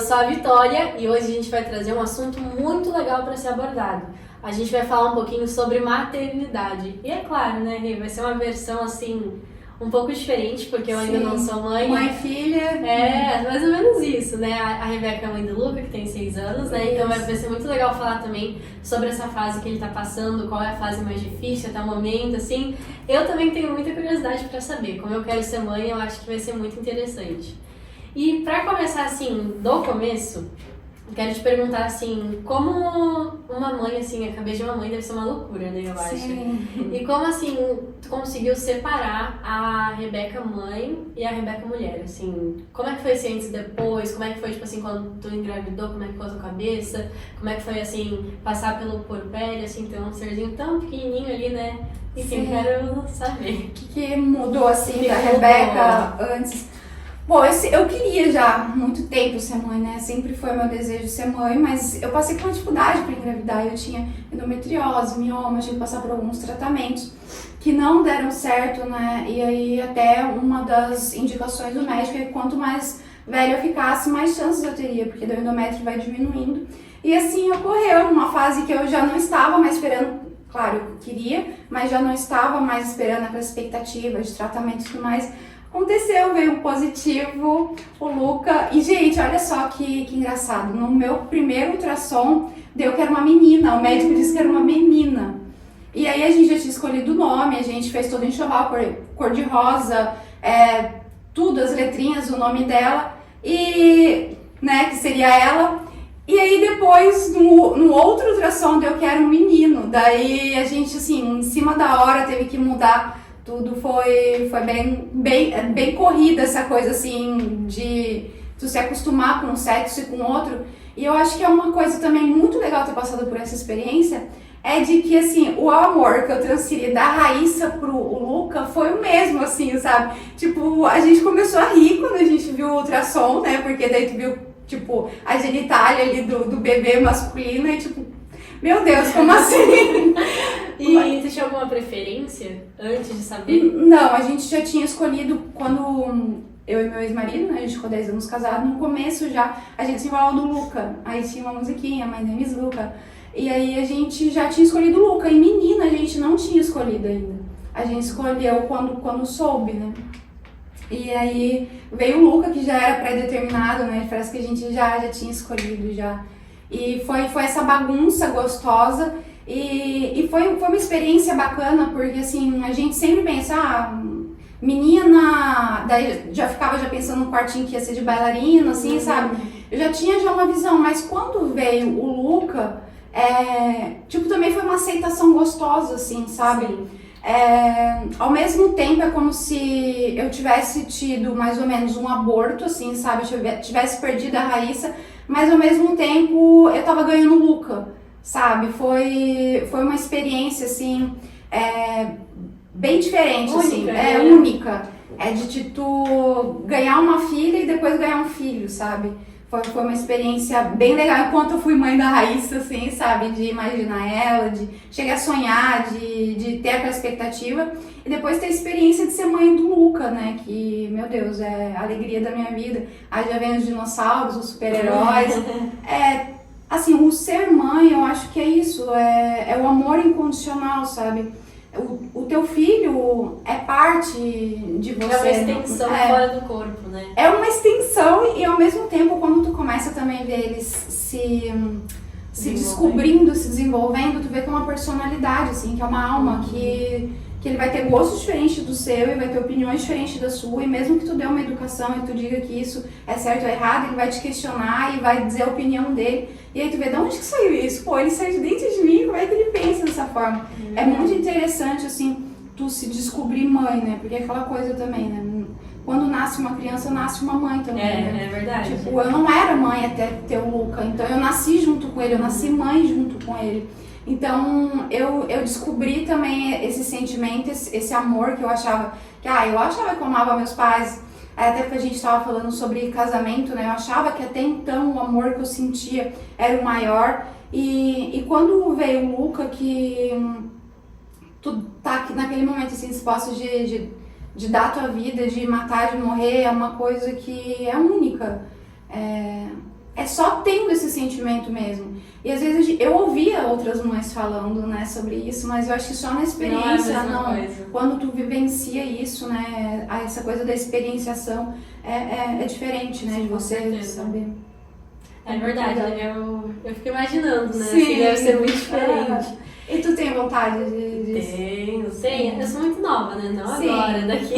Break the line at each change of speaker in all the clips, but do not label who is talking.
sou a Vitória e hoje a gente vai trazer um assunto muito legal para ser abordado. A gente vai falar um pouquinho sobre maternidade. E é claro, né, Rê, vai ser uma versão assim um pouco diferente, porque eu ainda não sou mãe.
Mãe e filha.
É, mais ou menos isso, né? A Rebeca é a mãe do Luca, que tem 6 anos, né? Então vai ser muito legal falar também sobre essa fase que ele tá passando, qual é a fase mais difícil até o momento, assim. Eu também tenho muita curiosidade para saber. Como eu quero ser mãe, eu acho que vai ser muito interessante. E para começar assim, do começo, eu quero te perguntar assim, como uma mãe, assim, a cabeça de uma mãe deve ser uma loucura, né, eu acho.
Sim.
E como assim, tu conseguiu separar a Rebeca mãe e a Rebeca mulher, assim, como é que foi assim antes e depois, como é que foi, tipo assim, quando tu engravidou, como é que foi a tua cabeça, como é que foi, assim, passar pelo puerpério, assim, ter um serzinho tão pequenininho ali, né, enfim,
Sim.
quero saber.
O que mudou assim da Rebeca antes? Bom, eu queria já há muito tempo ser mãe, né? Sempre foi meu desejo ser mãe, mas eu passei por uma dificuldade para engravidar. Eu tinha endometriose, mioma, tive que passar por alguns tratamentos que não deram certo, né? E aí até uma das indicações do médico é que quanto mais velha eu ficasse, mais chances eu teria, porque o endométrio vai diminuindo. E assim ocorreu numa fase que eu já não estava mais esperando, claro, eu queria, mas já não estava mais esperando aquela expectativa de tratamento e tudo mais. Aconteceu, veio um positivo, o Luca, e gente, olha só que engraçado, no meu primeiro ultrassom deu que era uma menina, o médico disse que era uma menina. E aí a gente já tinha escolhido o nome, a gente fez todo o enxoval, cor de rosa, tudo, as letrinhas, o nome dela, e, né, que seria ela. E aí depois, no outro ultrassom deu que era um menino, daí a gente, assim, em cima da hora teve que mudar. Tudo foi bem corrida, essa coisa assim de tu se acostumar com um sexo e com outro. E eu acho que é uma coisa também muito legal ter passado por essa experiência, é de que assim, o amor que eu transferi da Raíssa pro Luca foi o mesmo, assim, sabe? Tipo, a gente começou a rir quando a gente viu o ultrassom, né? Porque daí tu viu, tipo, a genitália ali do bebê masculino e tipo, meu Deus, como assim?
E tu tinha alguma preferência antes de saber?
Não, a gente já tinha escolhido quando eu e meu ex-marido, né, a gente ficou 10 anos casados, no começo já a gente se enrolou do Luca, aí tinha uma musiquinha, My Name is Luca, e aí a gente já tinha escolhido o Luca, e menina a gente não tinha escolhido ainda, a gente escolheu quando soube, né, e aí veio o Luca que já era pré-determinado, né, parece que a gente já tinha escolhido já, e foi essa bagunça gostosa. E foi uma experiência bacana, porque assim, a gente sempre pensa, menina, daí já ficava pensando no quartinho que ia ser de bailarina, assim, sabe? Eu já tinha uma visão, mas quando veio o Luca, tipo, também foi uma aceitação gostosa, assim, sabe? Ao mesmo tempo é como se eu tivesse tido mais ou menos um aborto, assim, sabe? Eu tivesse perdido a Raíssa, mas ao mesmo tempo eu tava ganhando o Luca. Sabe, foi uma experiência, assim, bem diferente,
única,
assim,
né?
Única. É de tu ganhar uma filha e depois ganhar um filho, sabe? Foi uma experiência bem legal, enquanto eu fui mãe da Raíssa, assim, sabe? De imaginar ela, de chegar a sonhar, de ter aquela expectativa. E depois ter a experiência de ser mãe do Luca, né? Que, meu Deus, é a alegria da minha vida. Aí já vem os dinossauros, os super-heróis. Assim, o ser mãe, eu acho que é isso, é o amor incondicional, sabe? O teu filho é parte de você.
É uma extensão fora do corpo, né?
É uma extensão e ao mesmo tempo, quando tu começa também a ver eles se descobrindo, se desenvolvendo, tu vê que é uma personalidade, assim, que é uma alma, que ele vai ter gostos diferentes do seu e vai ter opiniões diferentes da sua, e mesmo que tu dê uma educação e tu diga que isso é certo ou errado, ele vai te questionar e vai dizer a opinião dele, e aí tu vê, de onde que saiu isso? Pô, ele saiu de dentro de mim, como é que ele pensa dessa forma? É muito interessante, assim, tu se descobrir mãe, né, porque é aquela coisa também, né, quando nasce uma criança, nasce uma mãe também, né?
É verdade.
Tipo, eu não era mãe até ter o Luca, então eu nasci junto com ele, eu nasci mãe junto com ele. Então, eu descobri também esse sentimento, esse amor que eu achava que eu amava meus pais, até porque a gente estava falando sobre casamento, né? Eu achava que até então o amor que eu sentia era o maior. E quando veio o Luca, que tu tá naquele momento assim, disposto de dar a tua vida, de matar, de morrer, é uma coisa que é única. é só tendo esse sentimento mesmo. E às vezes eu ouvia outras mães falando, né, sobre isso, mas eu acho que só na experiência, quando tu vivencia isso, né, essa coisa da experienciação é diferente, né, de você saber.
É verdade, eu fico imaginando, né,
Sim.
assim, deve ser muito diferente.
E tu tem vontade de...
Tenho. Eu sou muito nova, né, não
Sim,
agora, daqui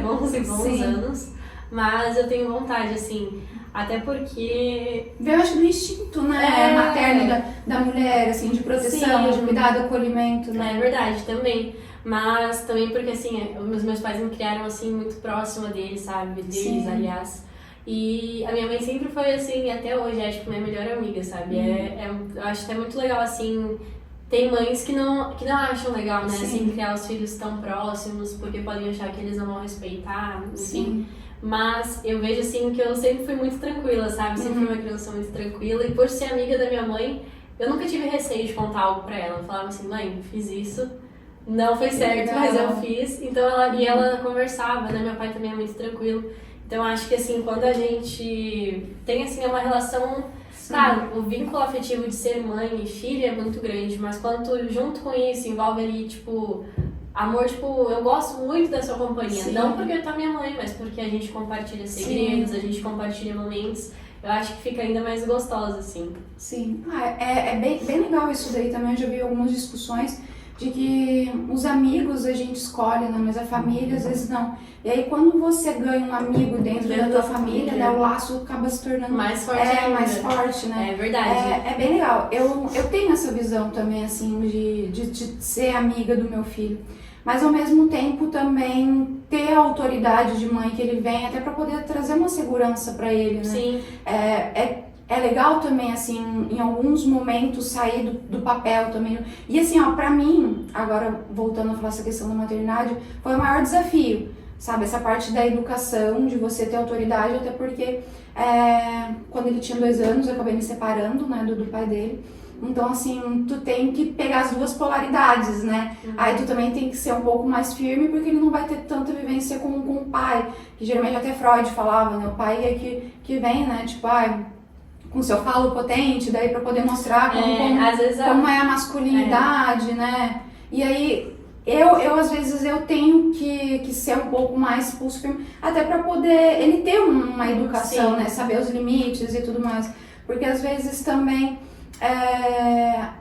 bons anos, mas eu tenho vontade, assim, até porque...
Eu acho do instinto, né, materno da mulher, assim, de proteção, de cuidado, acolhimento, né.
É verdade, também. Mas também porque, assim, os meus pais me criaram, assim, muito próxima deles, sabe? Aliás. E a minha mãe sempre foi, assim, até hoje, é, tipo, minha melhor amiga, sabe? Eu acho até muito legal, assim... Tem mães que não acham legal, né, assim, criar os filhos tão próximos, porque podem achar que eles não vão respeitar, enfim. Sim. Mas eu vejo, assim, que eu sempre fui muito tranquila, sabe? Sempre fui uma criança muito tranquila. E por ser amiga da minha mãe, eu nunca tive receio de contar algo pra ela. Eu falava assim, mãe, fiz isso, não foi certo, mas eu fiz. Então ela conversava, né? Meu pai também é muito tranquilo. Então acho que, assim, quando a gente tem, assim, uma relação... Claro, o vínculo afetivo de ser mãe e filha é muito grande, mas quando tu, junto com isso, envolve ali, tipo... Amor, tipo, eu gosto muito da sua companhia. Sim. Não porque tu é minha mãe, mas porque a gente compartilha segredos, a gente compartilha momentos. Eu acho que fica ainda mais gostosa, assim.
Sim. É bem legal isso daí também. Eu já vi algumas discussões de que os amigos a gente escolhe, né? Mas a família às vezes não. E aí quando você ganha um amigo dentro da tua família, né? O laço acaba se tornando
mais forte,
mais forte, né?
É verdade.
É bem legal. Eu tenho essa visão também, assim, de ser amiga do meu filho. Mas ao mesmo tempo também ter a autoridade de mãe que ele vem, até para poder trazer uma segurança para ele, né?
Sim.
É legal também, assim, em alguns momentos sair do papel também. E assim, ó, pra mim, agora voltando a falar essa questão da maternidade, foi o maior desafio, sabe? Essa parte da educação, de você ter autoridade, até porque quando ele tinha 2 anos eu acabei me separando, né, do pai dele. Então, assim, tu tem que pegar as duas polaridades, né? Aí tu também tem que ser um pouco mais firme, porque ele não vai ter tanta vivência com o pai, que geralmente até Freud falava, né? O pai é que vem, né? Tipo, com seu falo potente, daí pra poder mostrar como é a masculinidade, né? E aí, eu às vezes eu tenho que ser um pouco mais pulso firme, até pra poder ele ter uma educação, né? Saber os limites e tudo mais. Porque às vezes também...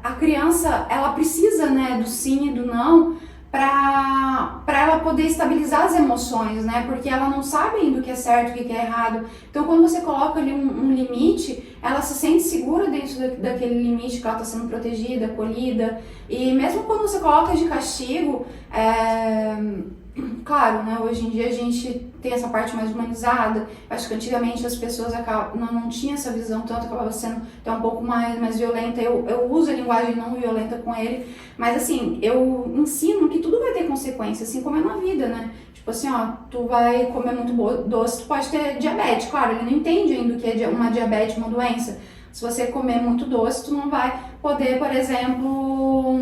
a criança, ela precisa, né, do sim e do não pra ela poder estabilizar as emoções, né, porque ela não sabe ainda o que é certo, o que é errado. Então quando você coloca ali um limite, ela se sente segura dentro daquele limite, que ela está sendo protegida, acolhida. E mesmo quando você coloca de castigo, claro, né, hoje em dia a gente tem essa parte mais humanizada. Acho que antigamente as pessoas não tinham essa visão tanto, acabava sendo até um pouco mais violenta. Eu uso a linguagem não violenta com ele, mas assim, eu ensino que tudo vai ter consequência, assim como é na vida, né? Tipo assim, ó, tu vai comer muito doce, tu pode ter diabetes. Claro, ele não entende ainda o que é uma diabetes, uma doença. Se você comer muito doce, tu não vai poder, por exemplo,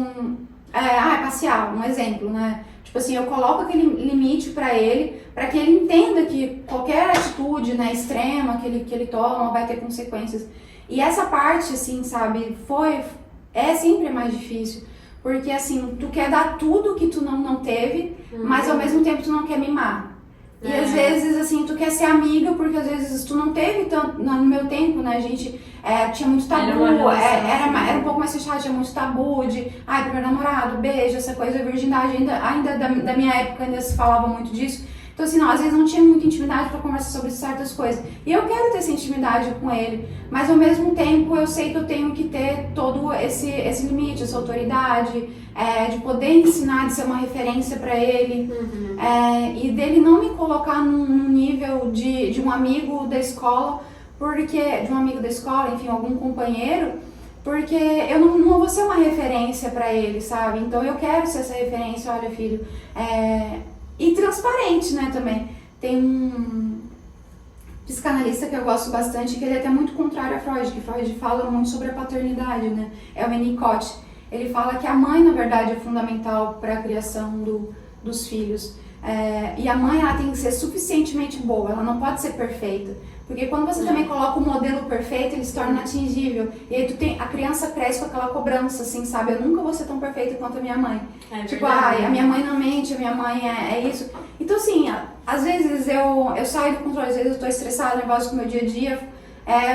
passear, um exemplo, né? Tipo assim, eu coloco aquele limite pra ele, para que ele entenda que qualquer atitude, né, extrema que ele toma vai ter consequências. E essa parte, assim, sabe, é sempre mais difícil, porque assim, tu quer dar tudo que tu não teve, mas ao mesmo tempo tu não quer mimar. E às vezes, assim, tu quer ser amiga, porque às vezes tu não teve tanto, no meu tempo, né, a gente tinha muito tabu, era um pouco mais fechado, tinha muito tabu de, primeiro namorado, beijo, essa coisa, virgindade, ainda da minha época ainda se falava muito disso. Então assim, às vezes não tinha muita intimidade pra conversar sobre certas coisas. E eu quero ter essa intimidade com ele, mas ao mesmo tempo eu sei que eu tenho que ter todo esse limite, essa autoridade, de poder ensinar, de ser uma referência pra ele, e dele não me colocar num nível de um amigo da escola, enfim, algum companheiro, porque eu não vou ser uma referência pra ele, sabe? Então eu quero ser essa referência, olha filho, e transparente, né, também. Tem um psicanalista que eu gosto bastante, que ele é até muito contrário a Freud, que Freud fala muito sobre a paternidade, né, é o Winnicott. Ele fala que a mãe, na verdade, é fundamental para a criação dos filhos. E a mãe, ela tem que ser suficientemente boa, ela não pode ser perfeita, Porque quando você também coloca o modelo perfeito, ele se torna inatingível. E aí a criança cresce com aquela cobrança, assim, sabe? Eu nunca vou ser tão perfeita quanto a minha mãe. Tipo, ai, a minha mãe não mente, a minha mãe é isso. Então, assim, às vezes eu saio do controle, às vezes eu tô estressada, nervosa com o meu dia a dia,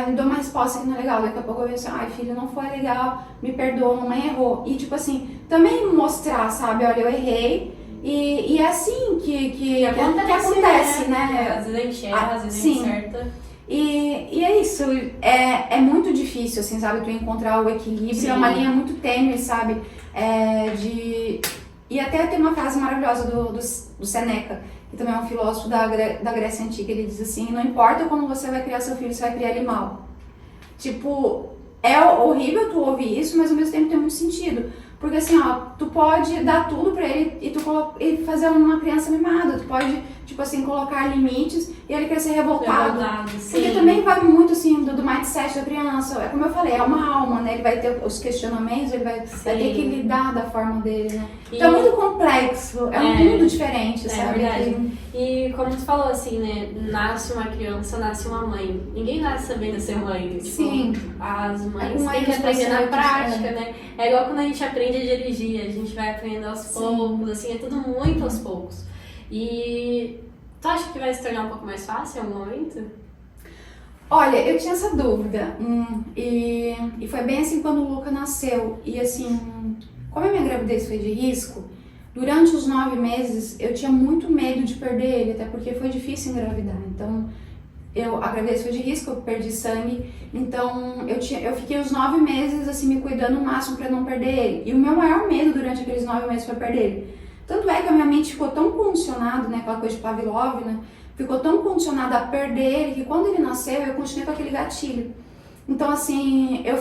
eu dou uma resposta que não é legal. Daqui a pouco eu penso, ai, filho, não foi legal, me perdoa, mamãe errou. E, tipo assim, também mostrar, sabe? Olha, eu errei. E é assim que acontece, né?
Às vezes a gente erra, às vezes a gente acerta.
E é isso, é muito difícil, assim, sabe, tu encontrar o equilíbrio, Sim. É uma linha muito tênue, sabe, e até tem uma frase maravilhosa do Seneca, que também é um filósofo da Grécia Antiga, ele diz assim, não importa como você vai criar seu filho, você vai criar ele mal. Tipo, é horrível tu ouvir isso, mas ao mesmo tempo tem muito sentido. Porque assim, ó, tu pode dar tudo pra ele e fazer uma criança mimada. Tu pode, tipo assim, colocar limites e ele crescer revoltado. Porque também vai muito, assim, do mindset da criança. É como eu falei, é uma alma, né? Ele vai ter os questionamentos, ele vai ter que lidar da forma dele, né? Então é muito complexo, é um mundo diferente, sabe?
É verdade. E como tu falou, assim, né? Nasce uma criança, nasce uma mãe. Ninguém nasce sabendo ser mãe. Tipo,
Sim.
As mães têm que aprender na prática, né? É igual quando a gente aprende a dirigir, a gente vai aprendendo aos poucos, assim, é tudo muito aos poucos. E tu acha que vai se tornar um pouco mais fácil em algum momento?
Olha, eu tinha essa dúvida, e foi bem assim quando o Luca nasceu, e assim, como a minha gravidez foi de risco, durante os 9 meses eu tinha muito medo de perder ele, até porque foi difícil engravidar, então a gravidez foi de risco, eu perdi sangue, então eu fiquei os 9 meses assim me cuidando o máximo para não perder ele, e o meu maior medo durante aqueles 9 meses foi perder ele. Tanto é que a minha mente ficou tão condicionada, né, aquela coisa de Pavlov, né, ficou tão condicionada a perder ele, que quando ele nasceu eu continuei com aquele gatilho. Então assim, eu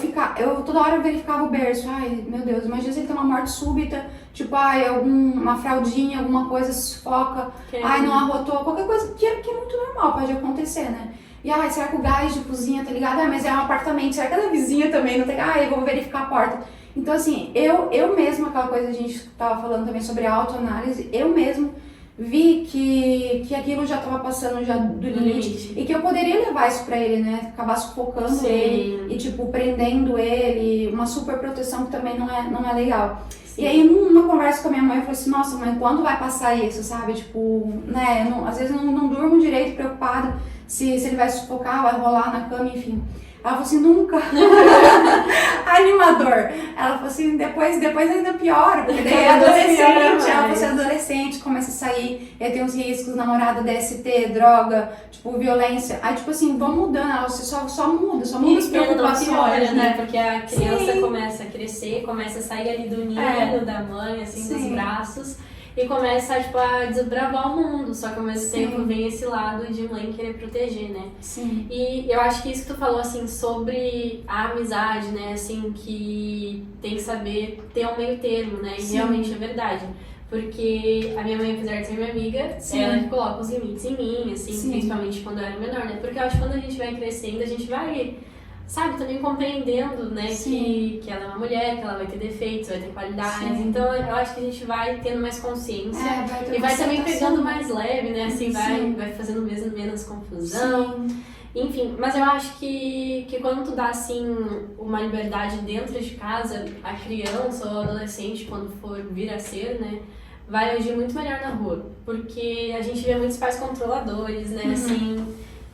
toda hora verificava o berço, ai meu Deus, imagina se ele tem uma morte súbita, tipo, ai, uma fraldinha, alguma coisa sufoca, ai, não arrotou, qualquer coisa, que é muito normal, pode acontecer, né? E ai, será que o gás de cozinha tá ligado? Ah, mas é um apartamento, será que a da vizinha também não tem? Ai, eu vou verificar a porta. Então assim, eu mesma, aquela coisa que a gente tava falando também sobre a autoanálise, eu mesmo vi que aquilo já estava passando já do limite e que eu poderia levar isso pra ele, né? Acabar sufocando ele e, tipo, prendendo ele, uma super proteção que também não é legal. Sim. E aí, numa conversa com a minha mãe, eu falei assim, nossa, mãe, quando vai passar isso, sabe? Tipo, né? Às vezes não durmo direito, preocupada se ele vai sufocar, vai rolar na cama, enfim. Ela falou assim, nunca. Animador. Ela falou assim, depois ainda piora, porque daí é adolescente. Ela falou assim, adolescente, começa a sair, aí tem os riscos, namorada, DST, droga, tipo, violência. Aí, tipo assim, vão mudando, ela só muda as preocupações,
né? Porque a criança começa a crescer, começa a sair ali do ninho da mãe, assim, dos braços. E começa, tipo, a desbravar o mundo, só que ao mesmo tempo vem esse lado de mãe querer proteger, né?
Sim.
E eu acho que isso que tu falou, assim, sobre a amizade, né? Assim, que tem que saber ter um meio termo, né? E realmente é verdade. Porque a minha mãe, apesar de ser minha amiga, ela que coloca os limites em mim, assim, principalmente quando eu era menor, né? Porque eu acho que quando a gente vai crescendo, a gente vai... sabe, também compreendendo, né, que ela é uma mulher, que ela vai ter defeitos, vai ter qualidades. Sim. Então eu acho que a gente vai tendo mais consciência e vai também pegando mais leve, né, assim, vai fazendo menos confusão. Sim. Enfim, mas eu acho que quando tu dá, assim, uma liberdade dentro de casa, a criança ou o adolescente, quando for vir a ser, né, vai agir muito melhor na rua. Porque a gente vê muitos pais controladores, né, assim...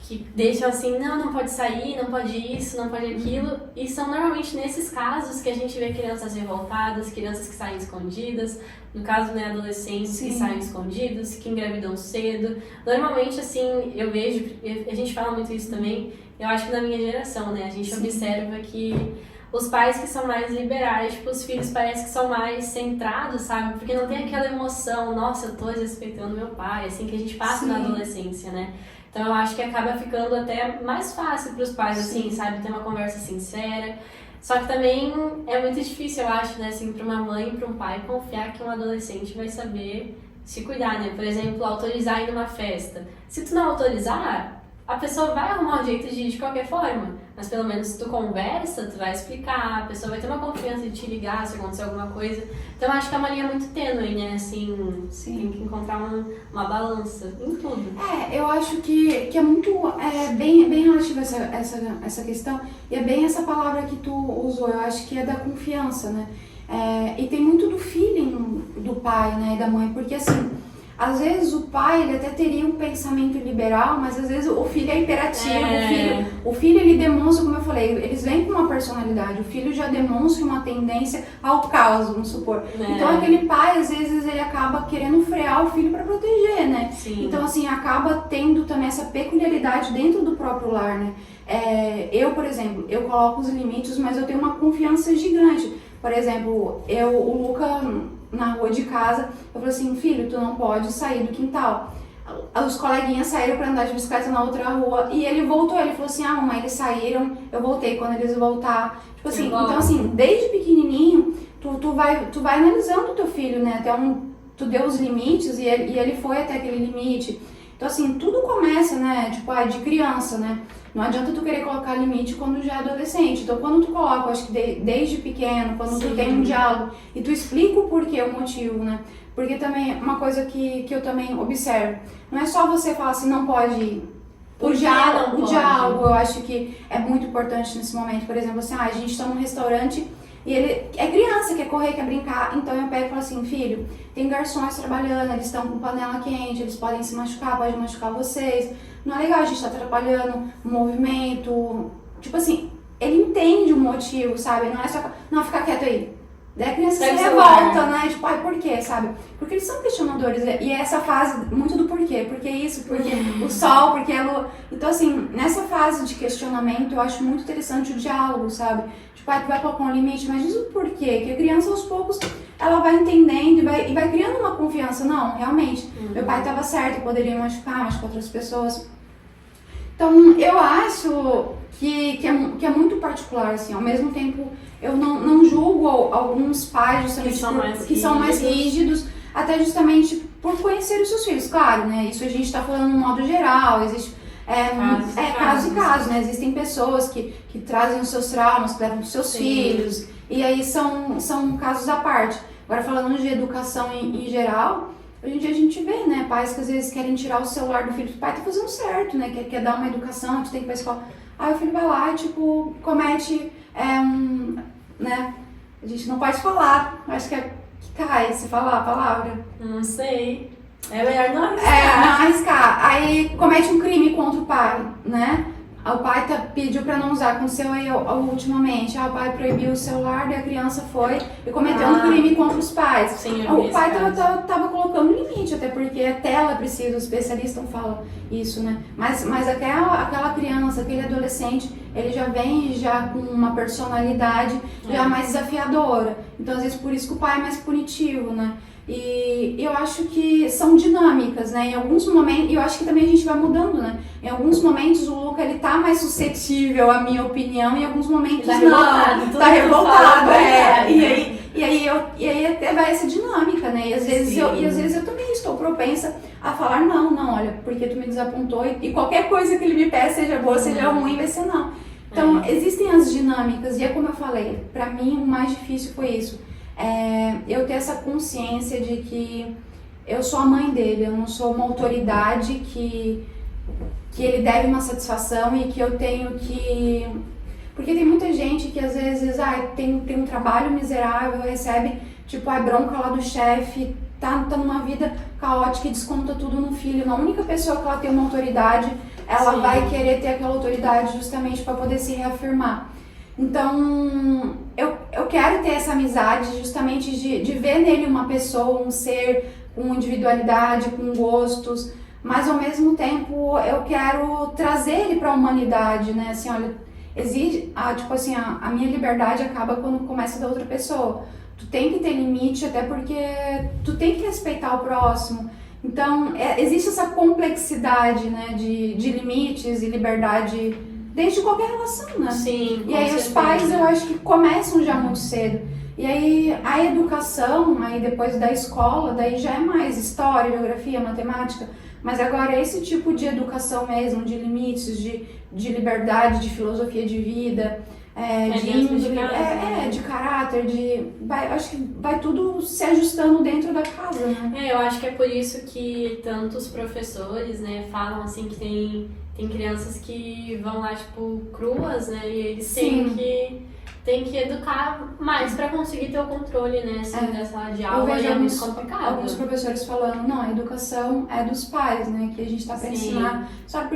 que deixam assim, não pode sair, não pode isso, não pode aquilo. E são normalmente nesses casos que a gente vê crianças revoltadas, crianças que saem escondidas, no caso, né, adolescentes que saem escondidos, que engravidam cedo. Normalmente, assim, eu vejo, a gente fala muito isso também, eu acho que na minha geração, né, a gente observa que os pais que são mais liberais, tipo, os filhos parecem que são mais centrados, sabe? Porque não tem aquela emoção, nossa, eu tô desrespeitando meu pai, assim, que a gente passa na adolescência, né? Então eu acho que acaba ficando até mais fácil para os pais, assim, sabe? Ter uma conversa sincera. Só que também é muito difícil, eu acho, né, assim, para uma mãe e para um pai confiar que um adolescente vai saber se cuidar, né? Por exemplo, autorizar ir numa festa. Se tu não autorizar, a pessoa vai arrumar um jeito de ir de qualquer forma, mas pelo menos se tu conversa, tu vai explicar, a pessoa vai ter uma confiança de te ligar se acontecer alguma coisa. Então acho que é uma linha muito tênue, né? Assim,
Sim.
tem que encontrar uma balança em tudo.
Eu acho que é muito, bem relativa essa questão, e é bem essa palavra que tu usou, eu acho que é da confiança, né? E tem muito do feeling do pai, né, e da mãe, porque assim, às vezes o pai, ele até teria um pensamento liberal, mas às vezes o filho é imperativo, o filho ele demonstra, como eu falei, eles vêm com uma personalidade, o filho já demonstra uma tendência ao caos, vamos supor. Então aquele pai, às vezes, ele acaba querendo frear o filho para proteger, né?
Sim.
Então assim, acaba tendo também essa peculiaridade dentro do próprio lar, né? Eu, por exemplo, eu coloco os limites, mas eu tenho uma confiança gigante. Por exemplo, o Luca, na rua de casa, eu falei assim, filho, tu não pode sair do quintal. Os coleguinhas saíram para andar de bicicleta na outra rua e ele voltou, ele falou assim, mamãe, eles saíram, eu voltei quando eles voltar. Tipo assim, então assim, desde pequenininho, tu vai analisando o teu filho, né, tu deu os limites e ele foi até aquele limite. Então assim, tudo começa, né, tipo, de criança, né. Não adianta tu querer colocar limite quando já é adolescente. Então, quando tu coloca, eu acho que desde pequeno, quando tu tem um diálogo e tu explica o porquê, o motivo, né? Porque também, uma coisa que eu também observo, não é só você falar assim, não pode ir. O diálogo, eu acho que é muito importante nesse momento. Por exemplo, assim, a gente está num restaurante e ele é criança, quer correr, quer brincar, então eu pego e falo assim, filho, tem garçons trabalhando, eles estão com panela quente, eles podem se machucar, pode machucar vocês. Não é legal a gente estar atrapalhando o movimento. Tipo assim, ele entende o motivo, sabe? Não é só, não, fica quieto aí. Daí a criança se revolta, né? Tipo, por quê, sabe? Porque eles são questionadores. E é essa fase, muito do porquê. Por que isso? Porque o sol, porque a lua. Então, assim, nessa fase de questionamento, eu acho muito interessante o diálogo, sabe? Tipo, tu vai colocar um limite, mas diz o porquê. Que a criança, aos poucos, ela vai entendendo e vai criando uma confiança. Não, realmente, meu pai estava certo, eu poderia machucar outras pessoas. Então, eu acho que é muito particular, assim, ao mesmo tempo, eu não julgo alguns pais justamente que são mais rígidos, até justamente por conhecer os seus filhos, claro, né, isso a gente está falando no modo geral, existe casos e casos, né, existem pessoas que trazem os seus traumas, que levam os seus filhos, e aí são casos à parte. Agora, falando de educação em geral, hoje em dia a gente vê, né, pais que às vezes querem tirar o celular do filho, o pai tá fazendo certo, né, quer dar uma educação, a gente tem que ir pra escola, aí o filho vai lá e, tipo, comete, né, a gente não pode falar, acho que cai se falar a palavra.
Não sei, é melhor não
arriscar. Não arriscar, aí comete um crime contra o pai, né, o pai pediu pra não usar, aconteceu aí ultimamente, o pai proibiu o celular, daí a criança foi e cometeu um crime contra os pais.
Sim,
o pai tava colocando limite, até porque a tela precisa, os especialistas falam isso, né? Mas aquela criança, aquele adolescente, ele já vem com uma personalidade já mais desafiadora. Então, às vezes, por isso que o pai é mais punitivo, né? E eu acho que são dinâmicas, né? Em alguns momentos, e eu acho que também a gente vai mudando, né? Em alguns momentos o Luca, ele tá mais suscetível à minha opinião, em alguns momentos não. Tá revoltado, E aí até vai essa dinâmica, né? E às vezes eu também estou propensa a falar, não, olha, porque tu me desapontou e qualquer coisa que ele me peça, seja boa, seja ruim, vai ser não. Então, existem as dinâmicas, e é como eu falei, pra mim o mais difícil foi isso. Eu ter essa consciência de que eu sou a mãe dele, eu não sou uma autoridade que ele deve uma satisfação e que eu tenho que... Porque tem muita gente que às vezes tem um trabalho miserável, recebe tipo a bronca lá do chefe, tá numa vida caótica e desconta tudo no filho. A única pessoa que ela tem uma autoridade, ela vai querer ter aquela autoridade justamente para poder se reafirmar. Então, eu quero ter essa amizade justamente de ver nele uma pessoa, um ser com individualidade, com gostos, mas ao mesmo tempo eu quero trazer ele para a humanidade, né? Assim, olha, exige, tipo assim, a minha liberdade acaba quando começa da outra pessoa. Tu tem que ter limite, até porque tu tem que respeitar o próximo. Então, existe essa complexidade, né, de limites e liberdade desde qualquer relação, né?
Sim,
e aí os pais, eu acho que começam já muito cedo. E aí a educação, aí depois da escola, daí já é mais história, geografia, matemática. Mas agora esse tipo de educação mesmo, de limites, de liberdade, de filosofia de vida, de índole, de caráter, acho que vai tudo se ajustando dentro da casa, né?
Eu acho que é por isso que tantos professores, né, falam assim que tem crianças que vão lá, tipo, cruas, né, e eles têm que educar mais pra conseguir ter o controle, né, assim, dessa sala de aula.
Eu vejo
é muito complicado.
Alguns professores falando, não, a educação é dos pais, né, que a gente tá pra ensinar, sabe,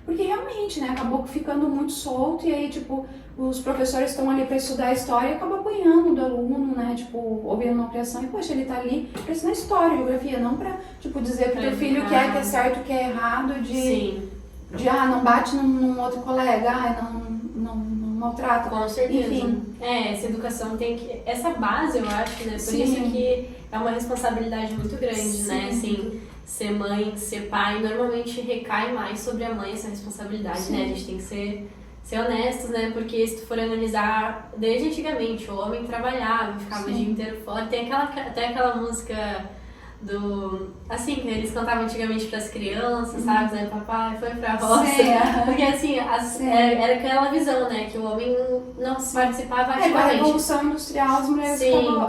porque realmente, né, acabou ficando muito solto e aí, tipo, os professores estão ali pra estudar a história e acabam apanhando do aluno, né, tipo, ouvindo uma criação e, poxa, ele tá ali pra ensinar história, geografia, não pra, tipo, dizer pro teu filho o que é certo, o que é errado, não bate num outro colega, não maltrata.
Com certeza.
Enfim.
Essa educação tem que... Essa base, eu acho, né? Por isso que é uma responsabilidade muito grande, né? Assim, ser mãe, ser pai, normalmente recai mais sobre a mãe essa responsabilidade, né? A gente tem que ser honestos, né? Porque se tu for analisar, desde antigamente, o homem trabalhava, ficava o dia inteiro fora. Tem até aquela música assim, que eles cantavam antigamente pras crianças, sabe? Né? Papai foi pra roça. Porque assim, era aquela visão, né? Que o homem não participava ativamente.
Com a Revolução Industrial, as mulheres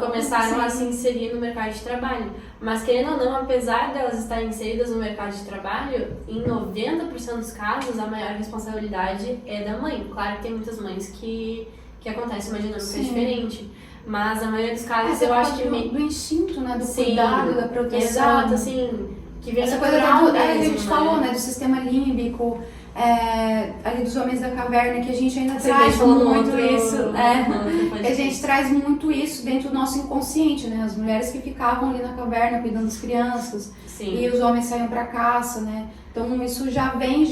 começaram a se inserir no mercado de trabalho. Mas querendo ou não, apesar delas estarem inseridas no mercado de trabalho, em 90% dos casos, a maior responsabilidade é da mãe. Claro que tem muitas mães que acontece uma dinâmica diferente. Mas a maioria dos casos eu acho que...
Do instinto, né? Do cuidado, da proteção.
Exato, assim, que vem
essa coisa
mesmo,
que a gente falou, né? Do sistema límbico, ali dos homens da caverna, que a gente ainda traz muito isso. A gente traz muito isso dentro do nosso inconsciente, né? As mulheres que ficavam ali na caverna cuidando das crianças. E os homens saíam pra caça, né? Então isso já vem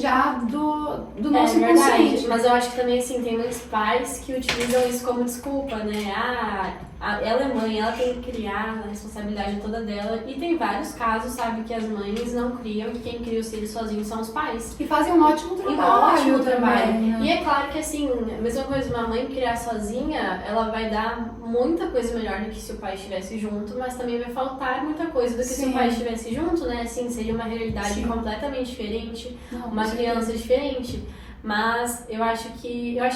do nosso inconsciente.
Mas eu acho que também, assim, tem muitos pais que utilizam isso como desculpa, né? Ela é mãe, ela tem que criar, a responsabilidade toda dela. E tem vários casos, sabe, que as mães não criam, que quem cria os filhos sozinhos são os pais.
E fazem um ótimo trabalho.
Né? E é claro que, assim, a mesma coisa, uma mãe criar sozinha, ela vai dar muita coisa melhor do que se o pai estivesse junto, mas também vai faltar muita coisa do que se o pai estivesse junto, né? Assim, seria uma realidade completamente diferente, uma criança diferente. Mas eu acho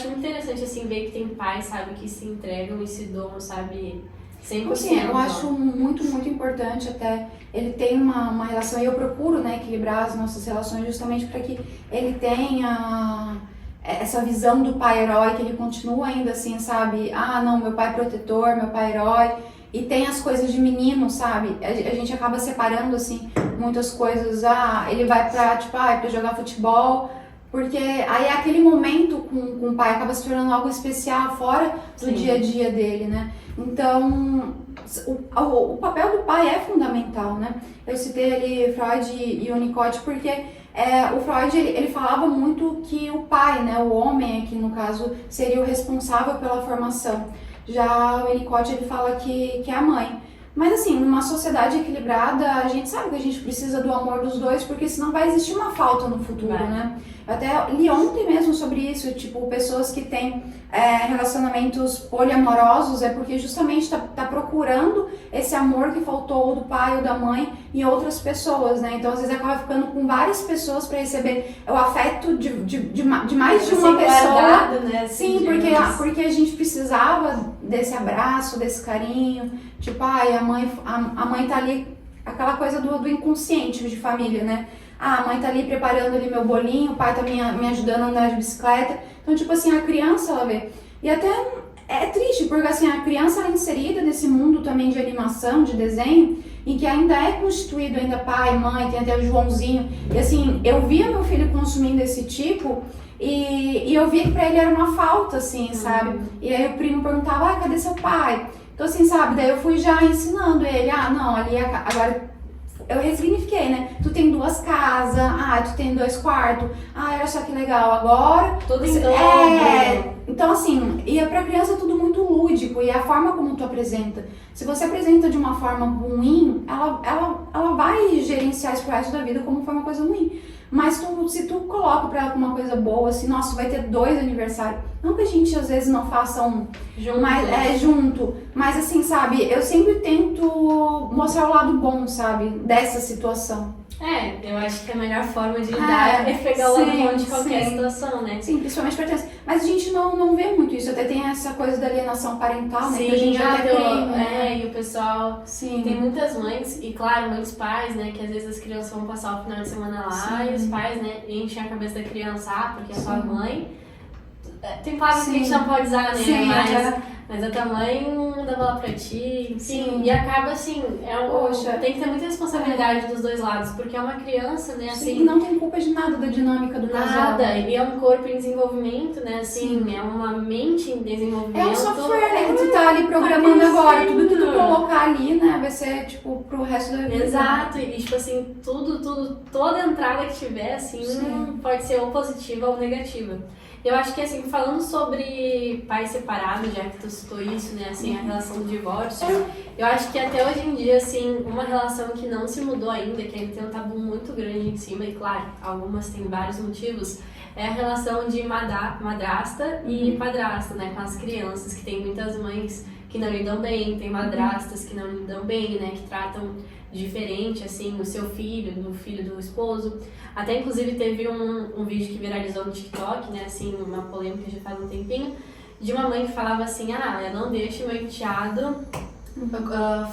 muito interessante, assim, ver que tem pais, sabe, que se entregam e se doam, sabe, 100%.
Sim, eu acho muito, muito importante até ele tem uma relação, e eu procuro, né, equilibrar as nossas relações justamente para que ele tenha essa visão do pai herói, que ele continua ainda assim, sabe, não, meu pai protetor, meu pai herói, e tem as coisas de menino, sabe, a gente acaba separando, assim, muitas coisas, ele vai pra, tipo, pra jogar futebol, porque aí aquele momento com o pai acaba se tornando algo especial fora do dia a dia dele, né? Então, o papel do pai é fundamental, né? Eu citei ali Freud e Winnicott porque o Freud ele falava muito que o pai, né, o homem aqui no caso, seria o responsável pela formação. Já o Winnicott ele fala que é a mãe. Mas assim, numa sociedade equilibrada, a gente sabe que a gente precisa do amor dos dois, porque senão vai existir uma falta no futuro, né? Eu até li ontem mesmo sobre isso, tipo, pessoas que têm relacionamentos poliamorosos é porque justamente tá procurando esse amor que faltou do pai ou da mãe em outras pessoas, né? Então, às vezes, acaba ficando com várias pessoas para receber o afeto de mais de uma pessoa.
Né?
Sim, porque a gente precisava desse abraço, desse carinho. Tipo, a mãe tá ali, aquela coisa do inconsciente de família, né? A mãe tá ali preparando ali meu bolinho, o pai tá me ajudando a andar de bicicleta. Então, tipo assim, a criança, ela vê. E até é triste, porque assim, a criança é inserida nesse mundo também de animação, de desenho, em que ainda é constituído ainda pai, mãe, tem até o Joãozinho. E assim, eu via meu filho consumindo esse tipo, e eu via que pra ele era uma falta, assim, sabe? E aí o primo perguntava, cadê seu pai? Então assim, sabe, daí eu fui já ensinando ele, não, ali agora eu ressignifiquei, né? Tu tem 2 casas, tu tem 2 quartos, olha só que legal, agora...
Tudo em dobro.
Então assim, e pra criança é tudo muito lúdico, e a forma como tu apresenta. Se você apresenta de uma forma ruim, ela vai gerenciar isso pro resto da vida como foi uma coisa ruim. Mas se tu coloca pra ela uma coisa boa, assim, nossa, vai ter 2 aniversários. Não que a gente às vezes não faça junto, mas assim, sabe, eu sempre tento mostrar o lado bom, sabe, dessa situação.
Eu acho que a melhor forma de lidar é pegar o lado bom de qualquer situação, né?
Sim, principalmente pra criança. Mas a gente não vê muito isso, até tem essa coisa da alienação parental, né?
Sim,
Que a gente até tem,
e o pessoal...
Sim.
Tem muitas mães, e claro, muitos pais, né? Que às vezes as crianças vão passar o final de semana lá e os pais, né? Enchem a cabeça da criança, porque é sua mãe. Tem palavras que a gente não pode usar, né?
Sim,
mas a tua mãe não dá bola pra ti,
Sim.
E acaba assim, tem que ter muita responsabilidade dos dois lados, porque é uma criança, né, assim...
Sim, não tem culpa de nada da dinâmica do casal.
Nada, e é um corpo em desenvolvimento, né, assim, é uma mente em desenvolvimento.
É um software, né, que tu tá ali programando agora, tudo que tu colocar ali, né, vai ser, tipo, pro resto da vida.
Exato, e tipo assim, toda entrada que tiver, assim, pode ser ou positiva ou negativa. Eu acho que, assim, falando sobre pais separados, já que tu citou isso, né, assim, a relação do divórcio, eu acho que até hoje em dia, assim, uma relação que não se mudou ainda, que ainda tem um tabu muito grande em cima, e claro, algumas têm vários motivos, é a relação de madrasta e padrasto, né, com as crianças, que tem muitas mães que não lidam bem, tem madrastas que não lidam bem, né, que tratam diferente, assim, o seu filho, do filho do esposo. Até, inclusive, teve um vídeo que viralizou no TikTok, né, assim, uma polêmica já faz um tempinho, de uma mãe que falava assim, eu não deixo meu enteado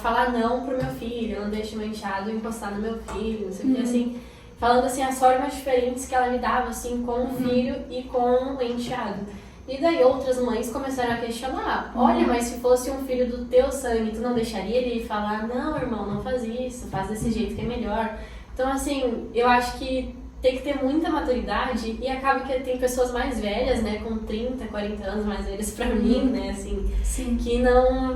falar não pro meu filho, eu não deixo meu enteado encostar no meu filho, não sei o que, assim, falando, assim, as formas diferentes que ela lidava, assim, com o filho e com o enteado. E daí outras mães começaram a questionar, olha, mas se fosse um filho do teu sangue, tu não deixaria ele falar, não, irmão, não faz isso, faz desse jeito que é melhor. Então, assim, eu acho que tem que ter muita maturidade e acaba que tem pessoas mais velhas, né, com 30, 40 anos mais velhas pra mim, né, assim, que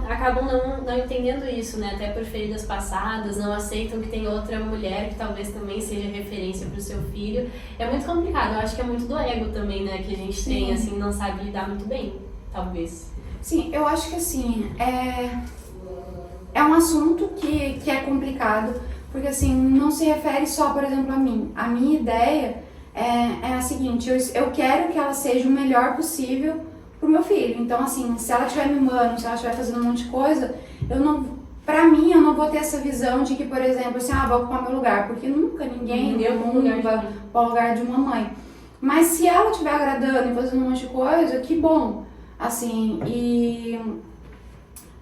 acabam não entendendo isso, né, até por feridas passadas, não aceitam que tem outra mulher que talvez também seja referência pro seu filho. É muito complicado, eu acho que é muito do ego também, né, que a gente tem, assim, não sabe lidar muito bem, talvez.
Sim, eu acho que, assim, é um assunto que é complicado, porque, assim, não se refere só, por exemplo, a mim. A minha ideia é a seguinte, eu quero que ela seja o melhor possível pro meu filho. Então, assim, se ela estiver mimando, se ela estiver fazendo um monte de coisa, pra mim, eu não vou ter essa visão de que, por exemplo, assim, vou ocupar meu lugar, porque nunca ninguém vai ocupar o lugar de uma mãe. Mas se ela estiver agradando e fazendo um monte de coisa, que bom. Assim, e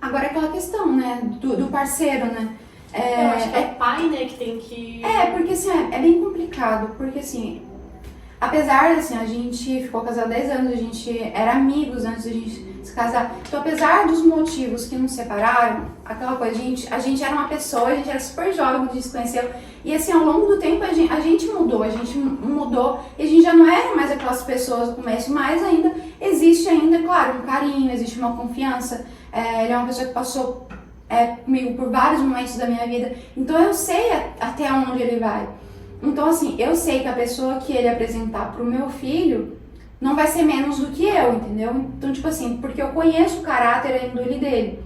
agora aquela questão, né, do parceiro, né?
Eu acho que é o pai, né, que tem que...
Porque assim, é bem complicado, porque assim, apesar de assim, a gente ficou casado há 10 anos, a gente era amigos antes de a gente se casar, então apesar dos motivos que nos separaram, aquela coisa, a gente era uma pessoa, a gente era super jovem quando a gente se conheceu, e assim, ao longo do tempo a gente mudou e a gente já não era mais aquelas pessoas do começo, mas ainda existe claro, um carinho, existe uma confiança, ele é uma pessoa que passou comigo por vários momentos da minha vida, então eu sei até onde ele vai. Então, assim, eu sei que a pessoa que ele apresentar pro meu filho não vai ser menos do que eu, entendeu? Então, tipo assim, porque eu conheço o caráter e a índole dele.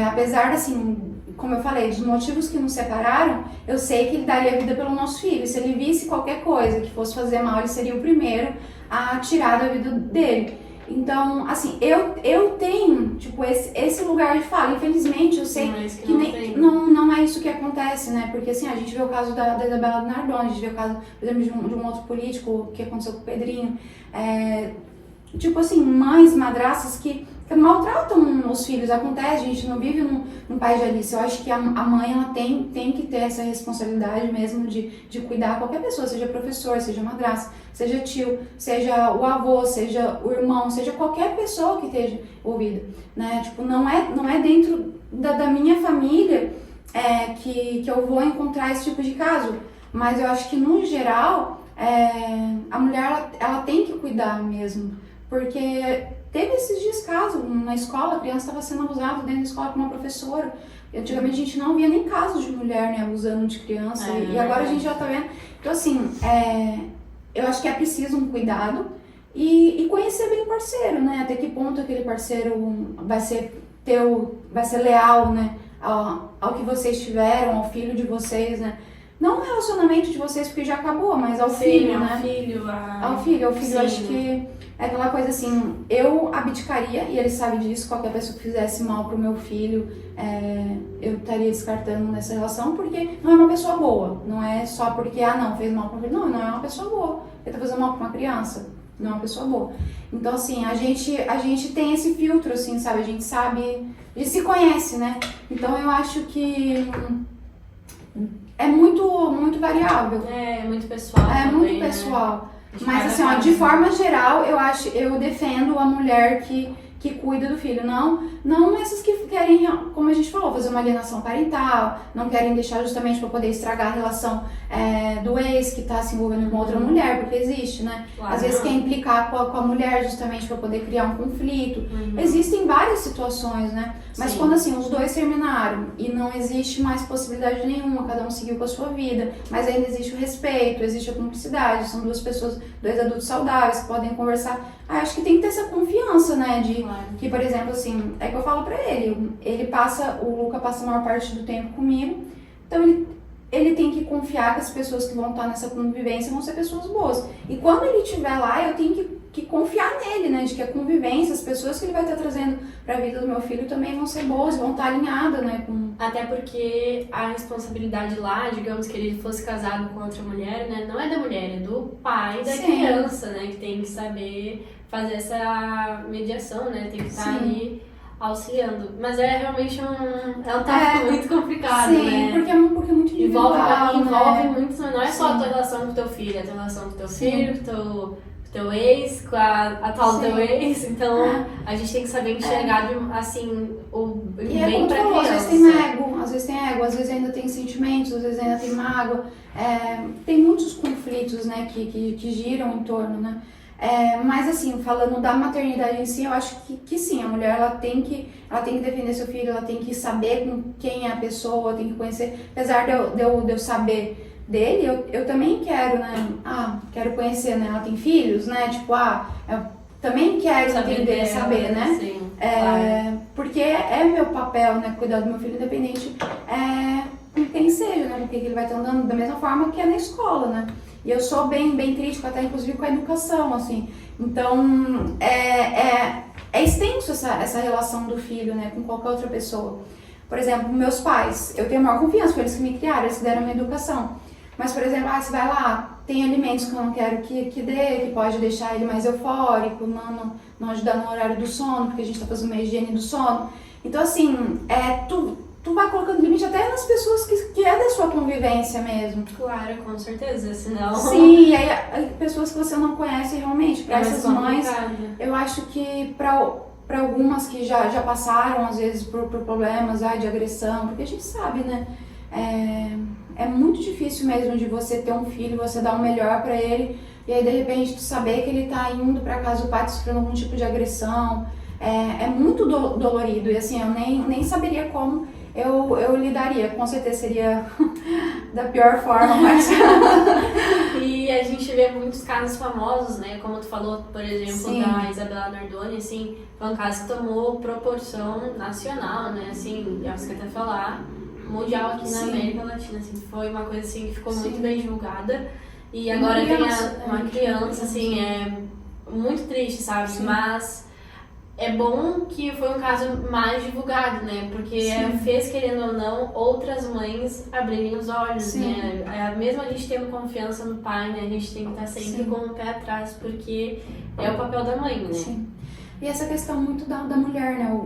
Apesar, assim, como eu falei, dos motivos que nos separaram, eu sei que ele daria a vida pelo nosso filho. Se ele visse qualquer coisa que fosse fazer mal, ele seria o primeiro a tirar da vida dele. Então, assim, eu tenho, tipo, esse lugar de fala. Infelizmente, eu sei que não é isso que acontece, né? Porque, assim, a gente vê o caso da Isabela do Nardoni, a gente vê o caso, por exemplo, de um outro político que aconteceu com o Pedrinho. Tipo assim, mães, madrastas que maltratam os filhos. Acontece, a gente não vive num país de Alice. Eu acho que a mãe, ela tem que ter essa responsabilidade mesmo de cuidar qualquer pessoa, seja professor, seja madrasta, seja tio, seja o avô, seja o irmão, seja qualquer pessoa que esteja envolvida, né? Tipo, não é dentro da minha família que eu vou encontrar esse tipo de caso, mas eu acho que no geral a mulher ela tem que cuidar mesmo, porque teve esses dias casos na escola, a criança estava sendo abusada dentro da escola por uma professora. Antigamente a gente não via nem casos de mulher, né, abusando de criança, e agora a gente já tá vendo. Então, assim, eu acho que é preciso um cuidado e conhecer bem o parceiro, né? Até que ponto aquele parceiro vai ser leal, né, ao que vocês tiveram, ao filho de vocês, né? Não o relacionamento de vocês, porque já acabou, mas ao filho, né?
Ao filho.
Ao filho, eu acho que É aquela coisa assim, eu abdicaria, e ele sabe disso, qualquer pessoa que fizesse mal pro meu filho, eu estaria descartando nessa relação, porque não é uma pessoa boa. Não é só porque, não, fez mal pro filho. Não, não é uma pessoa boa. Ele tá fazendo mal pra uma criança. Não é uma pessoa boa. Então, assim, a gente tem esse filtro, assim, sabe? A gente sabe, a gente se conhece, né? Então, eu acho que é muito variável.
É muito pessoal.
É
também,
muito
né?
pessoal. Mas assim, ó, de forma geral, eu defendo a mulher que cuida do filho. Não essas que querem, como a gente falou, fazer uma alienação parental, não querem deixar justamente para poder estragar a relação do ex que está se envolvendo com outra mulher, porque existe, né?
Claro.
Às vezes quer implicar com a mulher justamente para poder criar um conflito.
Uhum.
Existem várias situações, né? Mas
Sim.
quando assim, os dois terminaram e não existe mais possibilidade nenhuma, cada um seguiu com a sua vida, mas ainda existe o respeito, existe a cumplicidade, são duas pessoas, dois adultos saudáveis que podem conversar. Acho que tem que ter essa confiança, né?
Claro.
Que, por exemplo, assim, é que eu falo pra ele, o Luca passa a maior parte do tempo comigo, então ele tem que confiar que as pessoas que vão estar nessa convivência vão ser pessoas boas. E quando ele estiver lá, eu tenho que confiar nele, né? De que a convivência, as pessoas que ele vai estar trazendo pra vida do meu filho também vão ser boas, vão estar alinhadas, né?
Até porque a responsabilidade lá, digamos que ele fosse casado com outra mulher, né? Não é da mulher, é do pai da
Sim.
criança, né? Que tem que saber fazer essa mediação, né? Tem que estar
Sim.
ali auxiliando. Mas é realmente um task muito complicado,
Sim,
né?
porque é muito individual,
Envolve
né?
muito, não é só a tua relação com teu filho, é a tua relação com teu filho, com teu ex, com a atual do teu ex. Então, a gente tem que saber enxergar, assim, o
E é
bem
como tu
pra
falou,
criança.
às vezes tem ego, às vezes ainda tem sentimentos, às vezes ainda tem mágoa. Tem muitos conflitos, né, que giram em torno, né? Mas assim, falando da maternidade em si, eu acho que sim, a mulher ela tem que defender seu filho, ela tem que saber com quem é a pessoa, tem que conhecer. Apesar de eu saber dele, eu também quero, né? Quero conhecer, né? Ela tem filhos, né? Tipo, eu também quero entender, saber, né?
Sim, claro.
Porque é meu papel, né? Cuidar do meu filho, independente com quem seja, né? Com quem ele vai estar andando, da mesma forma que é na escola, né? E eu sou bem crítica, até inclusive com a educação, assim. Então, é extenso essa relação do filho, né? Com qualquer outra pessoa. Por exemplo, meus pais, eu tenho a maior confiança, foi eles que me criaram, eles que deram uma educação. Mas, por exemplo, você vai lá, tem alimentos que eu não quero que dê, que pode deixar ele mais eufórico, não ajudar no horário do sono, porque a gente tá fazendo uma higiene do sono. Então, assim, tu vai colocando limite até nas pessoas que é da sua convivência mesmo.
Claro, com certeza, senão...
Sim, e aí pessoas que você não conhece realmente, para essas mães, eu acho que para algumas que já passaram, às vezes, por problemas de agressão, porque a gente sabe, né? É muito difícil mesmo de você ter um filho, você dar o melhor pra ele, e aí de repente tu saber que ele tá indo pra casa do pai sofrendo algum tipo de agressão. É muito dolorido, e assim, eu nem saberia como eu lidaria. Com certeza seria da pior forma, mas...
E a gente vê muitos casos famosos, né? Como tu falou, por exemplo,
Sim.
da Isabela Nardoni, assim, foi um caso que tomou proporção nacional, né? Assim, já você até falar, mundial aqui na
Sim.
América Latina, assim, foi uma coisa assim que ficou
Sim.
muito bem divulgada. E
Uma
agora
criança,
tem uma criança, assim, muito triste, sabe?
Sim.
Mas é bom que foi um caso mais divulgado, né? Porque fez, querendo ou não, outras mães abrirem os olhos,
Sim.
né? Mesmo a gente tendo confiança no pai, né? A gente tem que estar sempre com o pé atrás, porque é o papel da mãe, né?
Sim. E essa questão muito da mulher, né?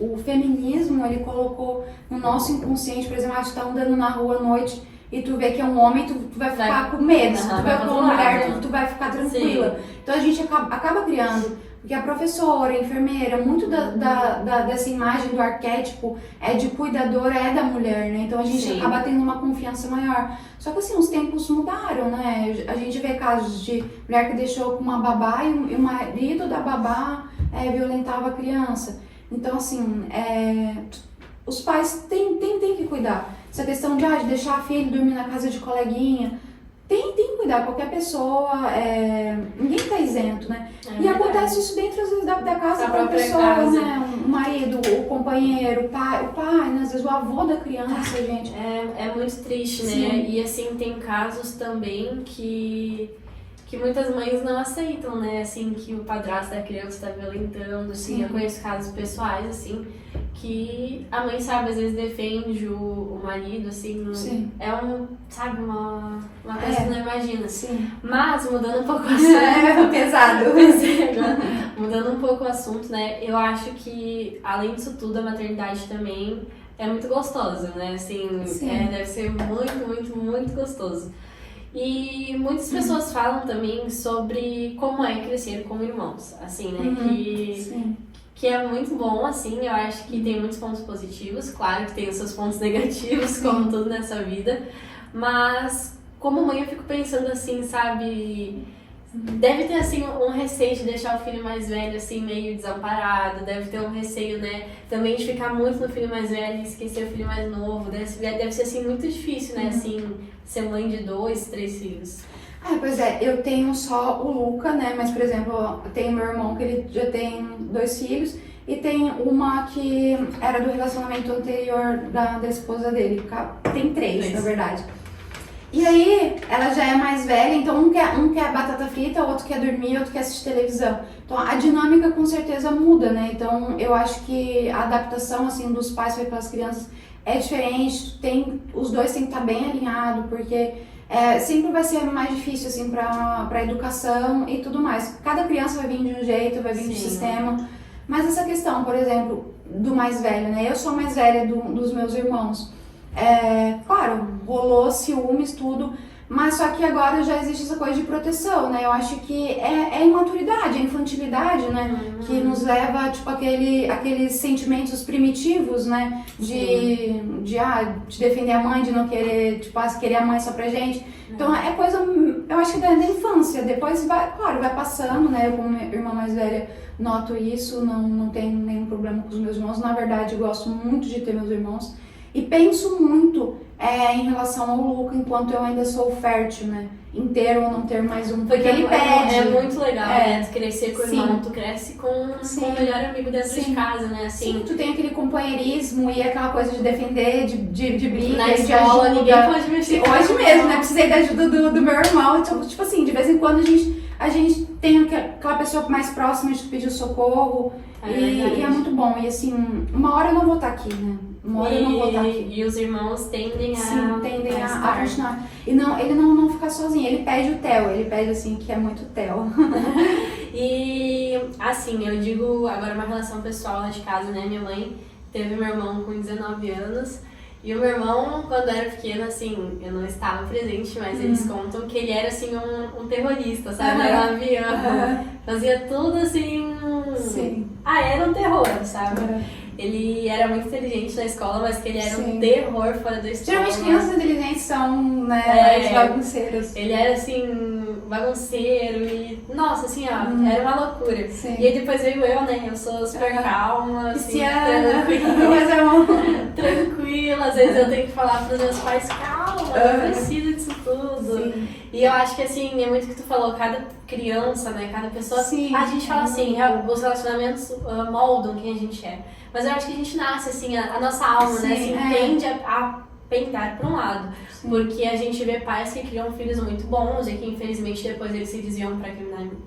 O feminismo, ele colocou no nosso inconsciente, por exemplo, tu tá andando na rua à noite e tu vê que é um homem, tu vai ficar com medo. Se tu vê que é uma mulher, tu vai ficar tranquila. Sim. Então a gente acaba criando, porque a professora, a enfermeira, muito dessa imagem do arquétipo de cuidadora é da mulher, né? Então a gente acaba tendo uma confiança maior. Só que assim, os tempos mudaram, né? A gente vê casos de mulher que deixou com uma babá e o marido da babá violentava a criança. Então, assim, os pais têm que cuidar. Essa questão de deixar a filha dormir na casa de coleguinha, tem que cuidar. Qualquer pessoa, ninguém tá isento, né? E acontece isso dentro, às vezes, da casa da pessoa,
casa.
Né? O marido, o companheiro, o pai, né? Às vezes o avô da criança, gente.
É muito triste, né?
Sim.
E assim, tem casos também que que muitas mães não aceitam, né, assim, que o padrasto da criança tá violentando, assim,
Sim.
eu conheço casos pessoais, assim, que a mãe, sabe, às vezes defende o marido, assim,
Sim.
é sabe, uma coisa que não imagina.
Sim.
Mas, mudando um pouco o assunto...
Pesado.
Mudando um pouco o assunto, né, eu acho que, além disso tudo, a maternidade também é muito gostosa, né, assim, deve ser muito, muito, muito gostoso. E muitas pessoas falam também sobre como é crescer com irmãos, assim, né, que é muito bom, assim, eu acho que tem muitos pontos positivos, claro que tem os seus pontos negativos, como tudo nessa vida, mas como mãe eu fico pensando assim, sabe, deve ter, assim, um receio de deixar o filho mais velho, assim, meio desamparado, deve ter um receio, né, também de ficar muito no filho mais velho e esquecer o filho mais novo, deve ser, assim, muito difícil, né, assim, ser mãe de 2, 3 filhos.
Pois é, eu tenho só o Luca, né, mas, por exemplo, eu tenho meu irmão que ele já tem 2 filhos e tem uma que era do relacionamento anterior da esposa dele, tem 3, na verdade. E aí, ela já é mais velha, então um quer batata frita, o outro quer dormir, o outro quer assistir televisão. Então, a dinâmica com certeza muda, né? Então, eu acho que a adaptação, assim, dos pais para as crianças é diferente. Os dois têm que estar bem alinhados, porque sempre vai ser mais difícil, assim, para a educação e tudo mais. Cada criança vai vir de um jeito, vai vir de um sistema. Mas essa questão, por exemplo, do mais velho, né? Eu sou a mais velha dos meus irmãos. Claro, rolou ciúmes, tudo, mas só que agora já existe essa coisa de proteção, né? Eu acho que é imaturidade, é infantilidade, né? Que nos leva, tipo, aqueles sentimentos primitivos, né? De defender a mãe, de não querer, tipo, querer a mãe só pra gente. Então é coisa, eu acho que da infância, depois vai passando, né? Eu como minha irmã mais velha noto isso, não tenho nenhum problema com os meus irmãos. Na verdade, eu gosto muito de ter meus irmãos. E penso muito em relação ao Luca, enquanto eu ainda sou fértil, né? Em ter ou não ter mais um, porque ele pede.
É muito legal, né? Tu crescer com o irmão, tu cresce com o melhor amigo dentro de casa, né? Assim,
sim, tu tem aquele companheirismo e aquela coisa de defender, de briga,
na
de
escola,
ajuda.
Ninguém pode mexer.
Hoje mesmo, né? Precisei da ajuda do meu irmão. Tipo assim, de vez em quando a gente tem aquela pessoa mais próxima de pedir socorro. E é muito bom. E assim, uma hora eu não vou estar aqui, né? Uma hora eu não vou estar aqui.
E os irmãos tendem
a continuar. E não, ele não fica sozinho, ele pede o Theo, ele pede assim, que é muito Theo.
E assim, eu digo agora uma relação pessoal lá de casa, né? Minha mãe teve meu irmão com 19 anos. E o meu irmão, quando era pequeno, assim, eu não estava presente, mas eles contam que ele era, assim, um terrorista, sabe? Era um avião, fazia tudo, assim...
Sim.
Era um terror, sabe? Ele era muito inteligente na escola, mas que ele era um terror fora da escola.
Geralmente crianças inteligentes são, né, mais bagunceiras.
Ele era, assim, bagunceiro e... Nossa, assim, ó, era uma loucura.
Sim.
E aí depois veio eu, né? Eu sou super calma, assim, tranquila. Às vezes eu tenho que falar pros meus pais, calma, não precisa disso tudo. Sim. E eu acho que, assim, é muito o que tu falou, cada criança, né, cada pessoa...
Sim.
A gente fala assim, os relacionamentos moldam quem a gente é. Mas eu acho que a gente nasce, assim, a nossa alma, né, assim, tende a pendar para um lado. Sim. Porque a gente vê pais que criam filhos muito bons e que, infelizmente, depois eles se desviam para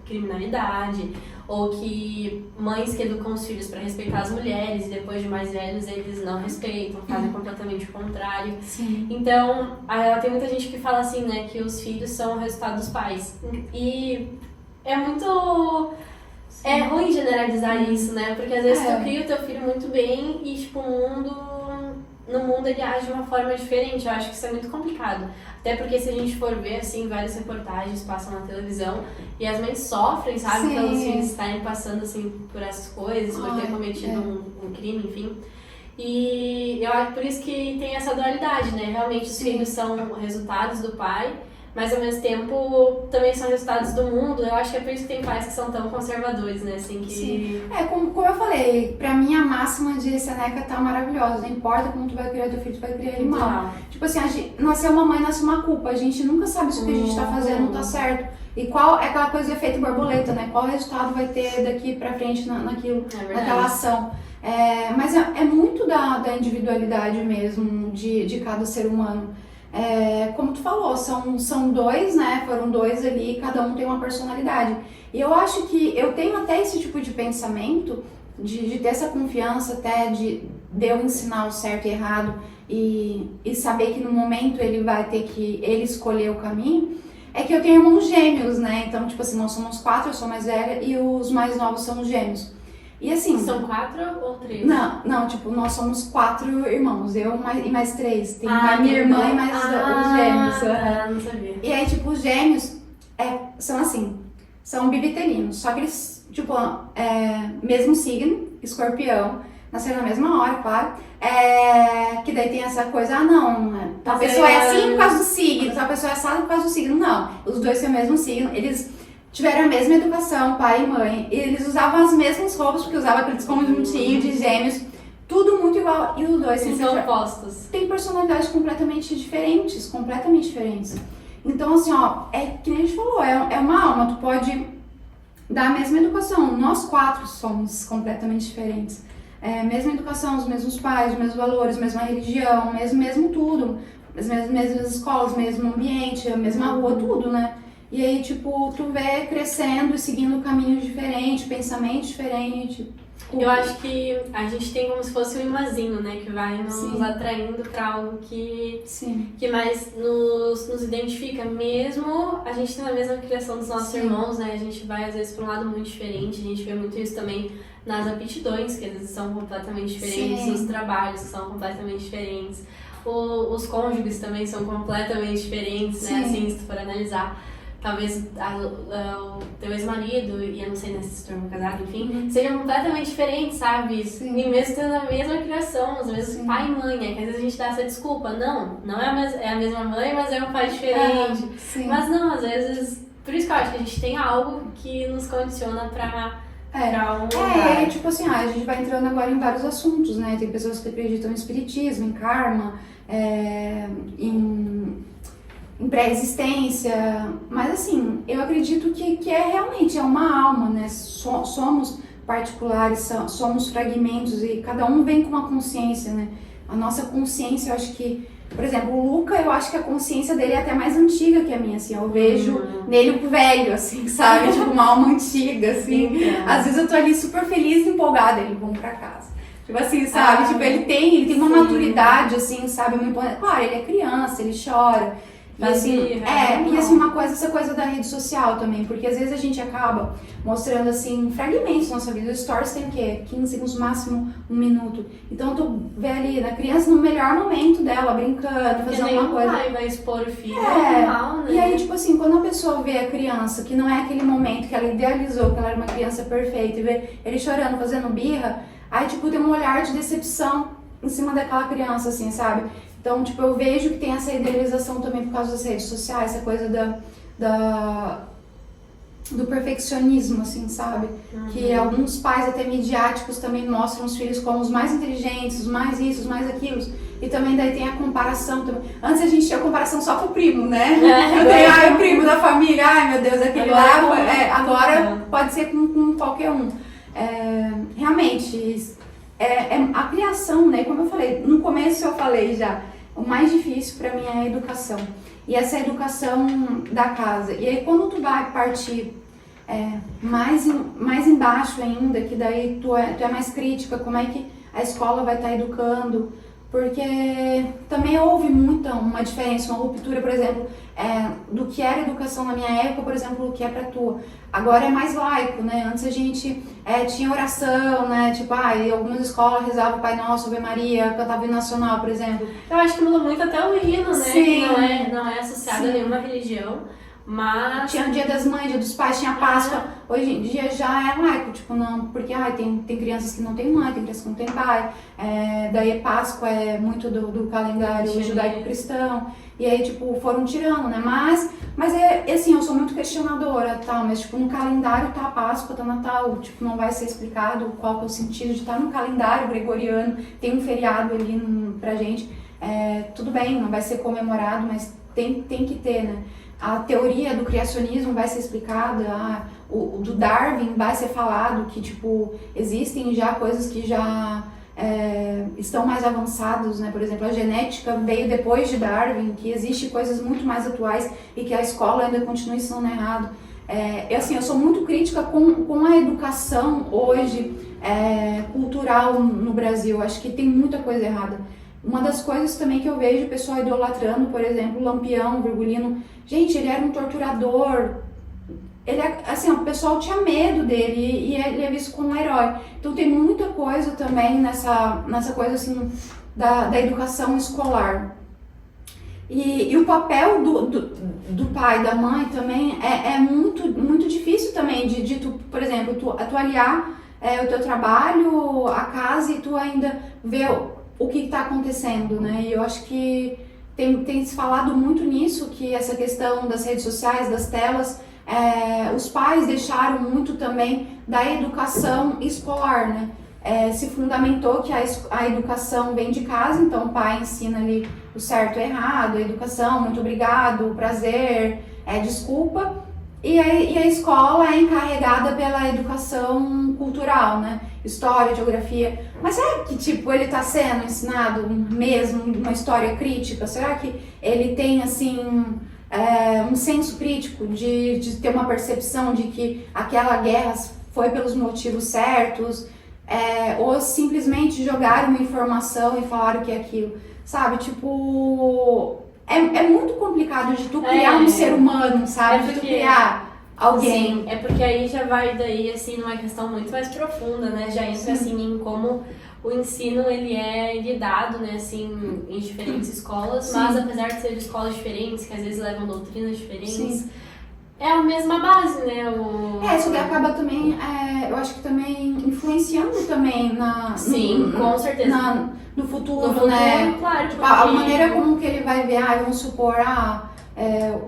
criminalidade. Ou que mães que educam os filhos para respeitar as mulheres e depois de mais velhos eles não respeitam, fazem completamente o contrário.
Sim.
Então, tem muita gente que fala assim, né, que os filhos são o resultado dos pais. E é muito... É ruim generalizar isso, né? Porque às vezes tu cria o teu filho muito bem e, tipo, no mundo ele age de uma forma diferente. Eu acho que isso é muito complicado. Até porque se a gente for ver, assim, várias reportagens passam na televisão e as mães sofrem, sabe?
Sim.
Pelos filhos estarem passando, assim, por essas coisas, por ter cometido um crime, enfim. E eu acho por isso que tem essa dualidade, né? Realmente os filhos são resultados do pai, mas ao mesmo tempo também são resultados do mundo. Eu acho que é por isso que tem pais que são tão conservadores, né? Assim, que...
Sim. Como eu falei, pra mim a máxima de Seneca tá maravilhosa. Não importa como tu vai criar teu filho, tu vai criar ele mal. Tipo assim, nasceu uma mãe, nasce uma culpa. A gente nunca sabe se o que a gente tá fazendo não tá certo. E qual é aquela coisa de efeito borboleta, né? Qual resultado vai ter daqui pra frente naquilo, naquela ação. Mas é muito da individualidade mesmo de cada ser humano. como tu falou, são dois, né? Foram dois ali, cada um tem uma personalidade. E eu acho que eu tenho até esse tipo de pensamento, de ter essa confiança até de eu ensinar o certo e errado e saber que no momento ele vai ter que ele escolher o caminho, é que eu tenho irmãos gêmeos, né? Então, tipo assim, nós somos 4, eu sou mais velha e os mais novos são os gêmeos. E assim...
São 4 ou 3?
Não, tipo, nós somos 4 irmãos, eu e mais 3. Tem
Ah,
a minha irmã e mais os gêmeos.
Não sabia.
E aí, tipo, os gêmeos são assim, são bibitelinos, só que eles, tipo, mesmo signo, escorpião, nasceram na mesma hora, claro. Que daí tem essa coisa, tal pessoa é assim por causa do signo, tal pessoa é assada por causa do signo. Não, os dois têm o mesmo signo, eles tiveram a mesma educação, pai e mãe, e eles usavam as mesmas roupas, porque usavam aqueles conjuntinhos de gêmeos, tudo muito igual, e os dois
são opostos.
Têm personalidades completamente diferentes, Então, assim, ó, que nem a gente falou, é uma alma, tu pode dar a mesma educação, nós 4 somos completamente diferentes. Mesma educação, os mesmos pais, os mesmos valores, mesma religião, mesmo tudo, as mesmas escolas, mesmo ambiente, a mesma rua, tudo, né? E aí, tipo, tu vê crescendo e seguindo caminhos diferentes, pensamentos diferentes.
Eu acho que a gente tem como se fosse um imãzinho, né? Que vai nos atraindo pra algo que mais nos identifica. Mesmo a gente tem a mesma criação dos nossos irmãos, né? A gente vai, às vezes, pra um lado muito diferente. A gente vê muito isso também nas aptidões, que às vezes são completamente diferentes. Os trabalhos, que são completamente diferentes. Os cônjuges também são completamente diferentes, né? Assim, se tu for analisar. Talvez o teu ex-marido, e eu não sei se tu é casado, enfim, sejam completamente diferentes, sabe? Sim. E mesmo tendo a mesma criação, às vezes pai e mãe, que às vezes a gente dá essa desculpa. Não é a mesma mãe, mas é um pai diferente. Mas não, às vezes, por isso que eu acho que a gente tem algo que nos condiciona pra um lugar.
Tipo assim, a gente vai entrando agora em vários assuntos, né? Tem pessoas que acreditam em espiritismo, em karma, em pré-existência, mas assim, eu acredito que realmente uma alma, né? Somos particulares, somos fragmentos e cada um vem com uma consciência, né? A nossa consciência, eu acho que, por exemplo, o Luca, eu acho que a consciência dele é até mais antiga que a minha, assim, eu vejo nele o velho, assim, sabe? Tipo, uma alma antiga, assim. Às vezes eu tô ali super feliz e empolgada, ele, vamos pra casa. Tipo assim, sabe? Tipo, ele tem uma maturidade, assim, sabe? Muito... Claro, ele é criança, ele chora. E assim, uma coisa, essa coisa da rede social também, porque às vezes a gente acaba mostrando assim fragmentos da nossa vida. Os stories tem o quê? 15 segundos, máximo 1 minuto. Então tu vê ali na criança no melhor momento dela, brincando, fazendo alguma coisa.
Vai expor o filho, normal, né?
E aí, tipo assim, quando a pessoa vê a criança, que não é aquele momento que ela idealizou, que ela era uma criança perfeita, e vê ele chorando, fazendo birra, aí tipo tem um olhar de decepção em cima daquela criança, assim, sabe? Então, tipo, eu vejo que tem essa idealização também por causa das redes sociais, essa coisa do perfeccionismo, assim, sabe? Que alguns pais até midiáticos também mostram os filhos como os mais inteligentes, os mais isso, os mais aquilo. E também daí tem a comparação também. Antes a gente tinha comparação só com o primo, né? Eu tenho, o primo da família, ai meu Deus, aquele agora pode ser com qualquer um. Realmente, a criação, né? Como eu falei, no começo eu falei já, o mais difícil para mim é a educação. E essa educação da casa. E aí quando tu vai partir mais embaixo ainda, que daí tu é mais crítica, como é que a escola vai estar educando, porque também houve uma diferença, uma ruptura, por exemplo, do que era educação na minha época, por exemplo, o que é pra tua. Agora é mais laico, né? Antes a gente tinha oração, né? Tipo, em algumas escolas rezava o Pai Nosso, Ave Maria, cantava o hino nacional, por exemplo.
Eu acho que muda muito até o hino, né?
Sim.
Que não é associado a nenhuma religião. Mas...
Tinha o Dia das Mães, Dia dos Pais, tinha Páscoa. Hoje em dia já é laico, tipo, não, porque tem crianças que não têm mãe, tem crianças que não têm pai. Daí Páscoa é muito do calendário judaico-cristão. E aí, tipo, foram tirando, né? Mas assim, eu sou muito questionadora, tal, mas, tipo, no calendário tá a Páscoa, tá Natal, tipo, não vai ser explicado qual que é o sentido de estar no calendário gregoriano, tem um feriado ali pra gente. Tudo bem, não vai ser comemorado, mas tem que ter, né? A teoria do criacionismo vai ser explicada, o do Darwin vai ser falado, que, tipo, existem já coisas que já estão mais avançados, né? Por exemplo, a genética veio depois de Darwin, que existe coisas muito mais atuais e que a escola ainda continua ensinando errado. Eu sou muito crítica com a educação hoje cultural no Brasil. Acho que tem muita coisa errada. Uma das coisas também que eu vejo o pessoal idolatrando, por exemplo, o Lampião, o Virgulino. Gente, ele era um torturador. Ele, assim, o pessoal tinha medo dele e ele é visto como um herói. Então tem muita coisa também nessa coisa assim da educação escolar. E o papel do pai e da mãe também é muito, muito difícil também de tu, por exemplo, tu aliar o teu trabalho, a casa e tu ainda ver o que está acontecendo, né? E eu acho que tem se falado muito nisso, que essa questão das redes sociais, das telas, os pais deixaram muito também da educação escolar, né? Se fundamentou que a educação vem de casa, então o pai ensina ali o certo e o errado, a educação, muito obrigado, o prazer, desculpa, e a escola é encarregada pela educação cultural, né? História, geografia. Mas será que tipo ele está sendo ensinado mesmo uma história crítica? Será que ele tem assim um senso crítico de ter uma percepção de que aquela guerra foi pelos motivos certos? Ou simplesmente jogaram uma informação e falaram que é aquilo, sabe? Tipo, é muito complicado de tu criar um ser humano, sabe? De tu criar alguém.
Sim, porque aí já vai daí, assim, numa questão muito mais profunda, né? Já entra, assim, em como o ensino, ele é lidado, né, assim, em diferentes escolas, mas apesar de serem escolas diferentes, que às vezes levam doutrinas diferentes, é a mesma base, né?
Isso que acaba também, eu acho que também influenciando também
com certeza.
No futuro, né?
Claro.
Tipo, a maneira como que ele vai ver, vamos supor,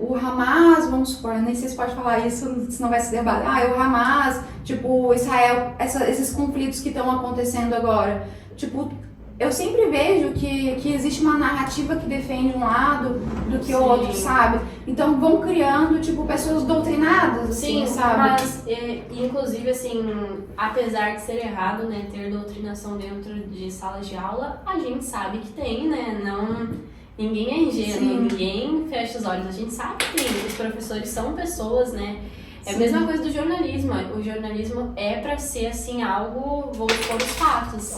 o Hamas, vamos supor, nem sei se pode falar isso, senão vai se debater. O Hamas, tipo, Israel, esses conflitos que estão acontecendo agora. Tipo, eu sempre vejo que existe uma narrativa que defende um lado do que o outro, sabe? Então vão criando, tipo, pessoas doutrinadas, assim, sabe?
Mas, inclusive, assim, apesar de ser errado, né, ter doutrinação dentro de salas de aula, a gente sabe que tem, né? Ninguém é ingênuo, ninguém fecha os olhos. A gente sabe que tem. Os professores são pessoas, né? É a mesma coisa do jornalismo. O jornalismo é pra ser, assim, algo... Vou expor os fatos.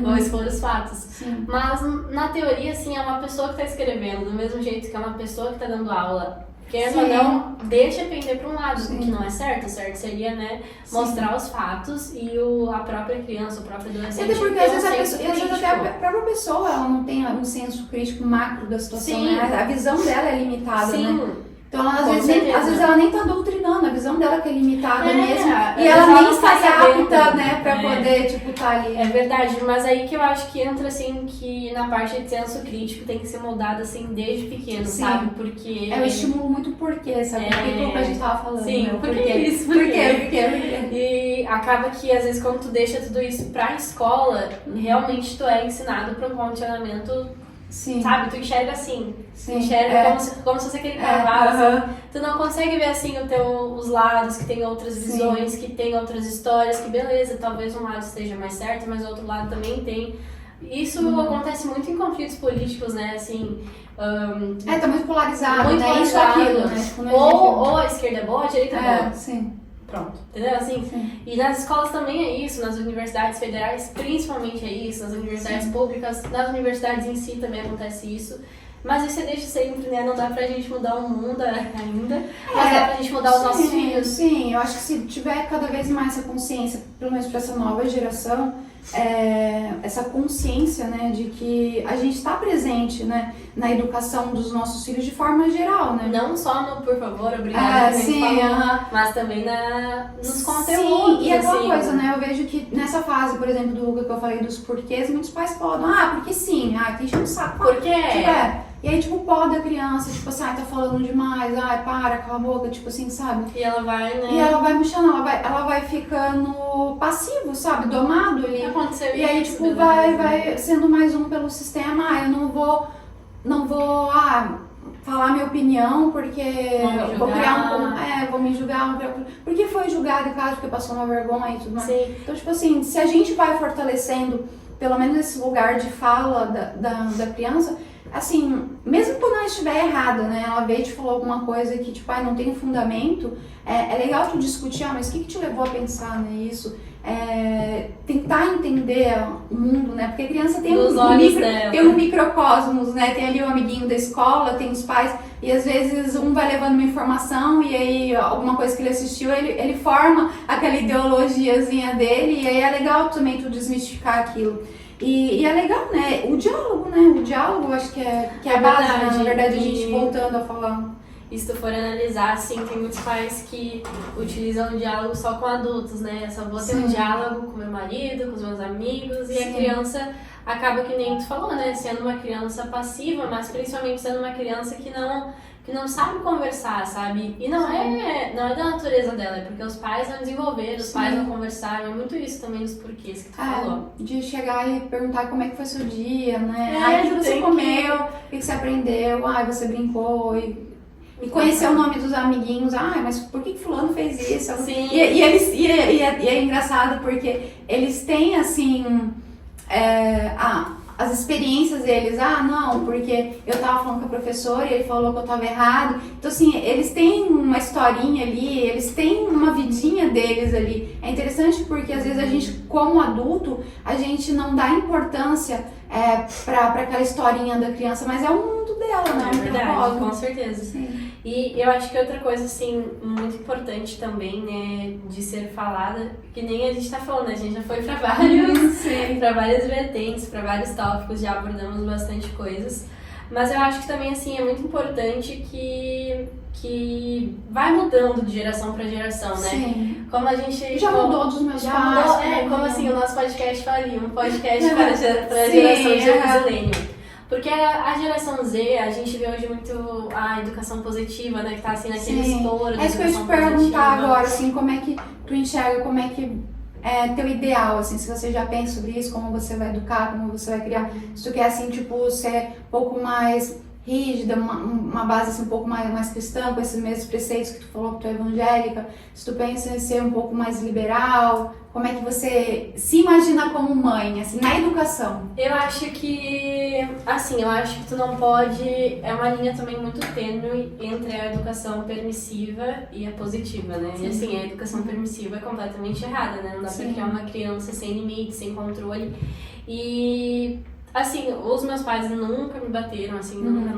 Vou expor os fatos.
Sim.
Mas, na teoria, assim, é uma pessoa que tá escrevendo. Do mesmo jeito que é uma pessoa que tá dando aula. Querendo ou não, deixa pender pra um lado, que não é certo. O certo seria, né, mostrar os fatos e a própria criança, o próprio adolescente.
Até porque às vezes até a própria pessoa ela não tem um senso crítico macro da situação, né? A visão dela é limitada, né? Então, às vezes ela nem tá doutrinando, a visão dela que é limitada mesmo. E ela nem está apta, né, pra poder, tipo, tá ali.
É verdade, mas aí que eu acho que entra, assim, que na parte de senso crítico tem que ser moldado, assim, desde pequeno, sabe? Porque...
Eu estimulo muito o porquê, sabe? Porque a gente tava falando.
Sim,
né?
por quê? E acaba que, às vezes, quando tu deixa tudo isso pra escola, realmente tu é ensinado pra um condicionamento... Sabe? Tu enxerga assim. Tu enxerga como se fosse aquele cavalo. Tu não consegue ver assim os lados, que tem outras visões, que tem outras histórias, que beleza, talvez um lado esteja mais certo, mas o outro lado também tem. Isso acontece muito em conflitos políticos, né? Assim.
Tá muito polarizado,
muito
né?
Polarizado.
Isso aquilo, né? Tipo,
ou a esquerda é boa, a direita é boa.
Sim.
Pronto, entendeu? Assim, e nas escolas também é isso, nas universidades federais principalmente é isso, nas universidades públicas, nas universidades em si também acontece isso. Mas isso é desde sempre, né? Não dá pra gente mudar o mundo ainda, mas dá pra gente mudar os nossos filhos.
Sim, eu acho que se tiver cada vez mais essa consciência, pelo menos pra essa nova geração, essa consciência, né, de que a gente está presente, né, na educação dos nossos filhos de forma geral, né?
Não só no por favor, obrigada, mas também nos conteúdos.
Sim, e aquela coisa, né, eu vejo que nessa fase, por exemplo, do Luca que eu falei dos porquês, muitos pais podem, porque sim, tem gente que sabe.
Por quê?
E aí, tipo, poda a criança, tipo assim, tá falando demais, para, cala a boca, tipo assim, sabe?
E ela vai, né?
E ela vai murchando, ela vai ficando passivo, sabe? Domado ali.
Aconteceu
e aí, tipo, vai sendo mais um pelo sistema, eu não vou falar minha opinião porque vou criar vou me julgar, porque foi julgado em casa, porque passou uma vergonha e tudo mais.
Sim.
Então, tipo assim, se a gente vai fortalecendo pelo menos esse lugar de fala da criança, assim, mesmo quando ela estiver errada, né, ela veio e te falou alguma coisa que, tipo, não tem fundamento, é legal tu discutir, mas o que te levou a pensar nisso? Tentar entender o mundo, né, porque a criança tem tem um microcosmos, né, tem ali o amiguinho da escola, tem os pais, e às vezes um vai levando uma informação e aí alguma coisa que ele assistiu, ele forma aquela ideologiazinha dele, e aí é legal também tu desmistificar aquilo. E é legal, né? O diálogo eu acho que é a base, né? Na verdade, a gente voltando a falar.
E se tu for analisar, assim, tem muitos pais que utilizam o diálogo só com adultos, né? Eu só vou ter um diálogo com meu marido, com os meus amigos, e a criança acaba que nem tu falou, né? Sendo uma criança passiva, mas principalmente sendo uma criança que não sabe conversar, sabe? E não é da natureza dela, é porque os pais não desenvolveram, os pais não conversaram, é muito isso também dos porquês que tu falou.
De chegar e perguntar como é que foi seu dia, né? O que você comeu, o que você aprendeu, você brincou, e conhecer o nome dos amiguinhos, mas por que fulano fez isso?
Sim.
E é engraçado porque eles têm, assim, as experiências deles, não, porque eu tava falando com a professora e ele falou que eu tava errado. Então, assim, eles têm uma historinha ali, eles têm uma vidinha deles ali. É interessante porque, às vezes, a gente, como adulto, a gente não dá importância pra aquela historinha da criança, mas é o mundo dela, né?
É verdade, com certeza.
Sim.
E eu acho que outra coisa, assim, muito importante também, né, de ser falada, que nem a gente tá falando, né, a gente já foi pra várias vertentes, pra vários tópicos, já abordamos bastante coisas, mas eu acho que também, assim, é muito importante que vai mudando de geração pra geração, né?
Sim.
Como a gente...
Já mudou dos meus pais.
Como assim, o nosso podcast faria, um podcast para a geração de brasileiro. Porque a geração Z, a gente vê hoje muito a educação positiva, né? Que tá assim naquele estouro.
É isso que eu ia te perguntar agora, assim, como é que tu enxerga, como é que é teu ideal, assim, se você já pensa sobre isso, como você vai educar, como você vai criar. Se tu quer, assim, tipo, ser um pouco mais rígida, uma base assim, um pouco mais cristã, com esses mesmos preceitos que tu falou que tu é evangélica, se tu pensa em ser um pouco mais liberal, como é que você se imagina como mãe, assim, na educação?
Eu acho que tu não pode, é uma linha também muito tênue entre a educação permissiva e a positiva, né?
Sim.
E assim, a educação permissiva é completamente errada, né? Não dá pra criar uma criança sem limite, sem controle. E... assim, os meus pais nunca me bateram, assim, nunca.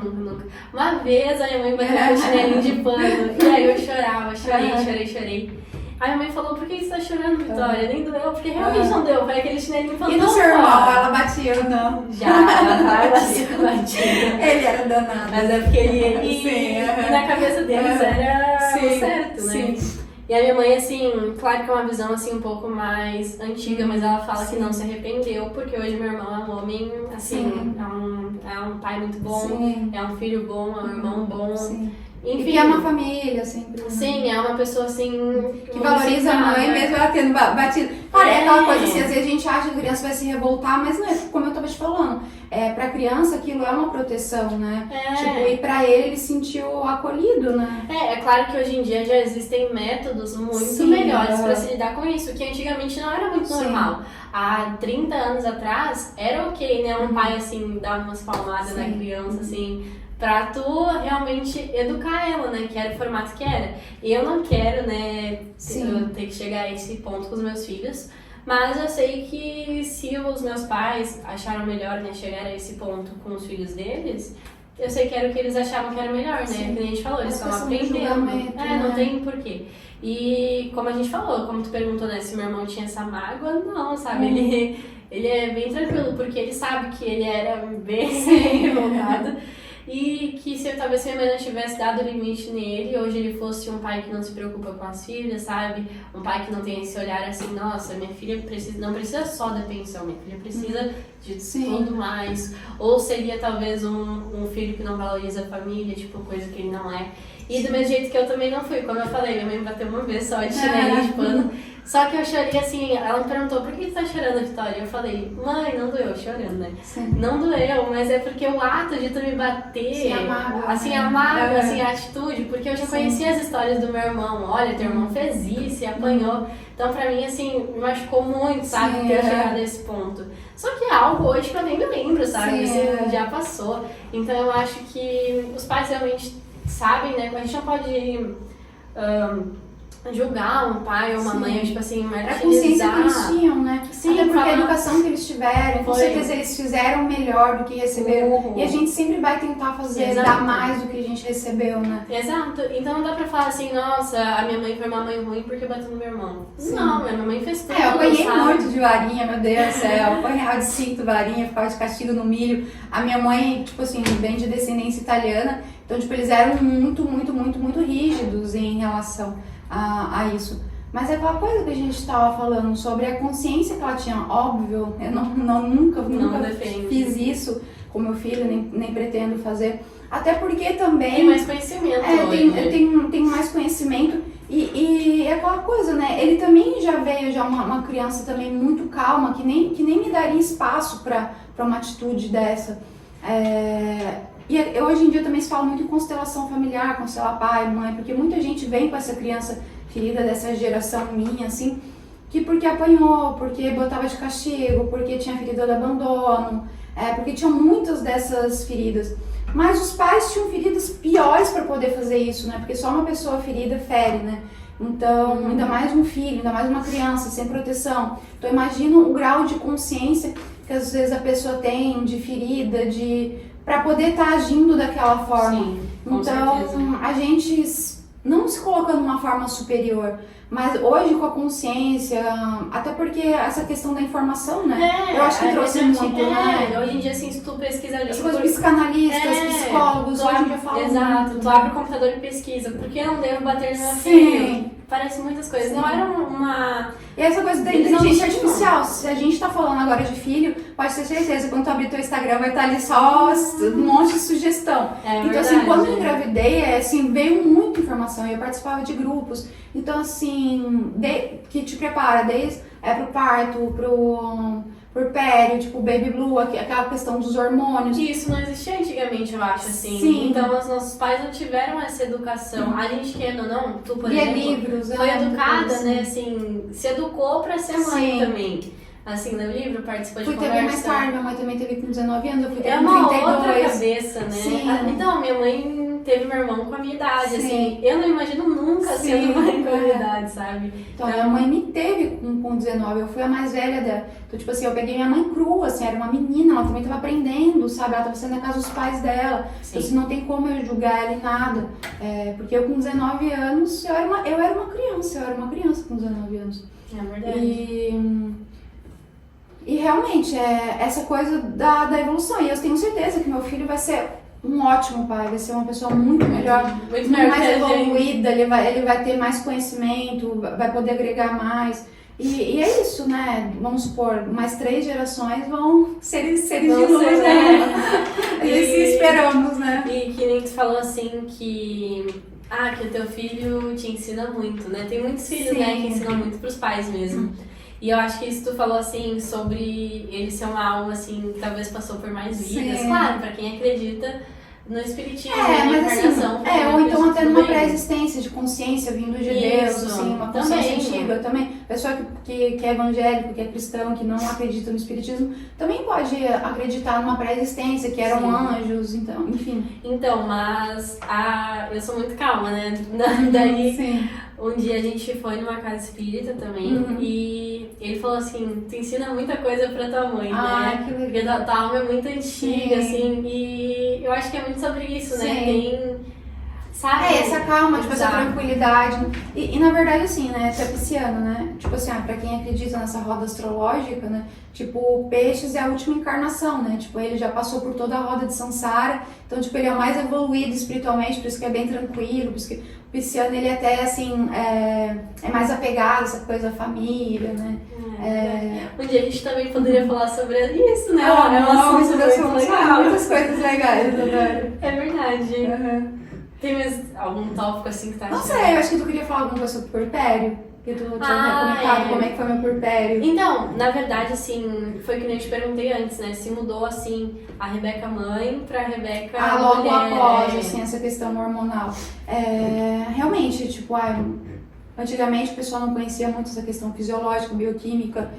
Uma vez a minha mãe bateu com chinelinho de pano, e aí eu chorava, chorei. Aí a mãe falou, por que você tá chorando, Vitória? Nem doeu, porque realmente não deu, foi aquele chinelinho falando.
E no seu irmão, ela batia ou não?
Já, batia.
Ele era danado.
Mas é porque e na cabeça deles era certo, né?
Sim.
E a minha mãe, assim, claro que é uma visão, assim, um pouco mais antiga, mas ela fala que não se arrependeu, porque hoje meu irmão é um homem, assim, é um pai muito bom, é um filho bom, é um irmão bom.
Sim.
Enfim,
e que é uma família, sempre. Né?
Sim, é uma pessoa, assim...
que valoriza a mãe, mesmo ela tendo batido. Olha, é aquela coisa assim, às vezes a gente acha que a criança vai se revoltar, mas não é, como eu tava te falando. Pra criança aquilo é uma proteção, né? Tipo, e pra ele sentiu acolhido, né?
É claro que hoje em dia já existem métodos muito melhores pra se lidar com isso, que antigamente não era muito normal. Há 30 anos atrás, era ok, né? Um pai, assim, dar umas palmadas na criança, assim... pra tu realmente educar ela, né? Que era o formato que era. E eu não quero, né, eu ter que chegar a esse ponto com os meus filhos, mas eu sei que se os meus pais acharam melhor, né, chegar a esse ponto com os filhos deles, eu sei que era o que eles achavam que era melhor, né? Que a gente falou, eles estão aprendendo. Não tem porquê. E como a gente falou, como tu perguntou, né, se meu irmão tinha essa mágoa, não, sabe? Ele é bem tranquilo, porque ele sabe que ele era bem revoltado. E que se talvez minha mãe não tivesse dado limite nele, hoje ele fosse um pai que não se preocupa com as filhas, sabe? Um pai que não tem esse olhar assim, nossa, minha filha não precisa só da pensão, minha filha precisa de tudo mais. Ou seria talvez um filho que não valoriza a família, tipo, coisa que ele não é. E do mesmo jeito que eu também não fui, como eu falei, minha mãe me bateu uma vez só de chinelinho de pano. Só que eu chorei assim, ela me perguntou, por que tu tá chorando, Vitória? Eu falei, mãe, não doeu, chorando, né?
Sim.
Não doeu, mas é porque o ato de tu me bater,
Sim, a mágoa,
assim,
né?
a mágoa, assim, a atitude, porque eu já conhecia as histórias do meu irmão, olha, teu irmão fez isso e apanhou. Então, pra mim, assim, me machucou muito, sabe,
Sim,
ter chegado a esse ponto. Só que é algo hoje que eu nem me lembro, sabe,
Sim,
assim, já passou. Então, eu acho que os pais realmente sabem, né, que a gente não pode julgar um pai ou uma mãe, tipo assim,
a consciência que eles tinham, né?
Sim,
até porque a educação que eles tiveram, com
Foi.
certeza eles fizeram melhor do que receberam. E a gente sempre vai tentar fazer, dar mais do que a gente recebeu, né?
Exato. Então não dá pra falar assim, nossa, a minha mãe foi uma mãe ruim porque bateu no meu irmão.
Sim.
Não, minha mãe fez tudo.
Eu apanhei
sabe?
muito de varinha, meu Deus do céu. Eu apanhava de cinto, varinha, ficava de castigo no milho. A minha mãe, tipo assim, vem de descendência italiana. Então, tipo, eles eram muito rígidos em relação a isso. Mas é aquela coisa que a gente estava falando sobre a consciência que ela tinha. Óbvio, eu nunca fiz isso com meu filho, nem pretendo fazer. Até porque também...
Tem mais conhecimento
eu tenho mais conhecimento e é aquela coisa, né? Ele também já veio, uma criança também muito calma, que nem me daria espaço para uma atitude dessa. E hoje em dia também se fala muito em constelação familiar, constelar pai, mãe, porque muita gente vem com essa criança ferida dessa geração minha, assim, que porque apanhou, porque botava de castigo, porque tinha ferida do abandono, porque tinham muitas dessas feridas. Mas os pais tinham feridas piores para poder fazer isso, né? Porque só uma pessoa ferida fere, né? Então, ainda mais um filho, ainda mais uma criança sem proteção. Então, imagina o grau de consciência que às vezes a pessoa tem de ferida, para poder estar agindo daquela forma.
Sim, com
então,
certeza.
a gente não se colocando de uma forma superior, mas hoje com a consciência, até porque essa questão da informação, né? Eu acho que trouxe muito, né?
Hoje em dia, assim, se tu pesquisa ali...
As coisas psicanalistas, psicólogos, hoje em dia falam
exato,
muito,
tu
né?
abre o computador e pesquisa, por que eu não devo bater no meu
Sim.
filho? Parece muitas coisas,
Sim.
não era uma...
E essa coisa da
Eles não
inteligência
tinham.
artificial, se a gente tá falando agora de filho, pode ter certeza, quando tu abrir teu Instagram vai estar ali só um monte de sugestão. Então assim,
verdade.
quando eu engravidei, assim, veio muita informação, eu participava de grupos, então assim, que te prepara desde pro parto, pro pério, tipo baby blue, aquela questão dos hormônios.
Que isso não existia antigamente, eu acho, assim.
Sim.
Então, os nossos pais não tiveram essa educação. A gente, querendo ou não, tu, por
Lia
exemplo,
livros,
foi educada,
assim.
né, assim, se educou pra ser mãe
Sim.
também. Assim, no livro, participou de
Fui ter
conversa.
bem mais tarde, minha mãe também teve com 19 anos, eu fui ter
É
com
uma
32.
outra cabeça, né?
Sim.
Então, minha mãe teve meu irmão com a minha idade,
Sim.
assim. Eu não imagino nunca
Sim,
sendo mãe com a minha idade, sabe?
Então, minha mãe me teve com 19, eu fui a mais velha dela. Então, tipo assim, eu peguei minha mãe crua, assim, era uma menina, ela também tava aprendendo, sabe? Ela tava saindo da casa dos pais dela.
Sim.
Então, assim, não tem como eu julgar ela em nada. Porque eu com 19 anos, eu era uma criança com 19 anos.
É verdade.
E realmente, essa coisa da evolução. E eu tenho certeza que meu filho vai ser um ótimo pai, vai ser uma pessoa muito melhor,
Muito
muito
melhor
mais
que a gente.
evoluída, ele vai ter mais conhecimento, vai poder agregar mais. E é isso, né? Vamos supor, mais 3 gerações vão ser seres
Vão
de luz,
ser,
né?
E-
É isso que esperamos, né?
E que nem tu falou assim que o teu filho te ensina muito, né? Tem muitos filhos,
Sim.
né, que ensinam muito pros pais mesmo. E eu acho que isso tu falou assim sobre ele ser uma alma assim que talvez passou por mais vidas.
Sim.
Claro, pra quem acredita no espiritismo, na
Mas assim,
encarnação.
ou então até numa
também.
pré-existência de consciência vindo de
Isso,
Deus, assim, uma consciência
também.
antiga também. Pessoa que é evangélico, que é cristão, que não acredita no espiritismo, também pode acreditar numa pré-existência, que eram
Sim.
anjos, então, enfim.
Então, mas eu sou muito calma, né? Daí
Sim.
um dia a gente foi numa casa espírita também e ele falou assim, tu ensina muita coisa pra tua mãe, né?
Que
Porque
legal.
tua alma é muito antiga, assim, e eu acho que é muito sobre isso, né?
Sim.
Tem, sabe?
Essa calma, tipo, essa
Exato.
tranquilidade. E na verdade, assim, né, tu é pisciano, né? Tipo assim, pra quem acredita nessa roda astrológica, né? Tipo, Peixes é a última encarnação, né? Tipo, ele já passou por toda a roda de Sansara. Então, tipo, ele é o mais evoluído espiritualmente, por isso que é bem tranquilo, por isso que o pisciano, ele até, assim, é mais apegado, essa coisa da família, né?
Um dia a gente também poderia falar sobre isso, né?
É um
assunto muito legal.
muitas coisas legais, adoro.
É verdade.
Uhum.
Tem mais algum tópico assim que tá
Não
achando?
sei, eu acho que tu queria falar alguma coisa sobre o puerpério. Que tu tinha comentado como é que foi meu puerpério.
Então, na verdade, assim, foi que nem eu te perguntei antes, né? Se mudou, assim, a Rebeca mãe pra Rebeca
logo
mulher.
após, assim, essa questão hormonal. Realmente, tipo, antigamente o pessoal não conhecia muito essa questão fisiológica, bioquímica.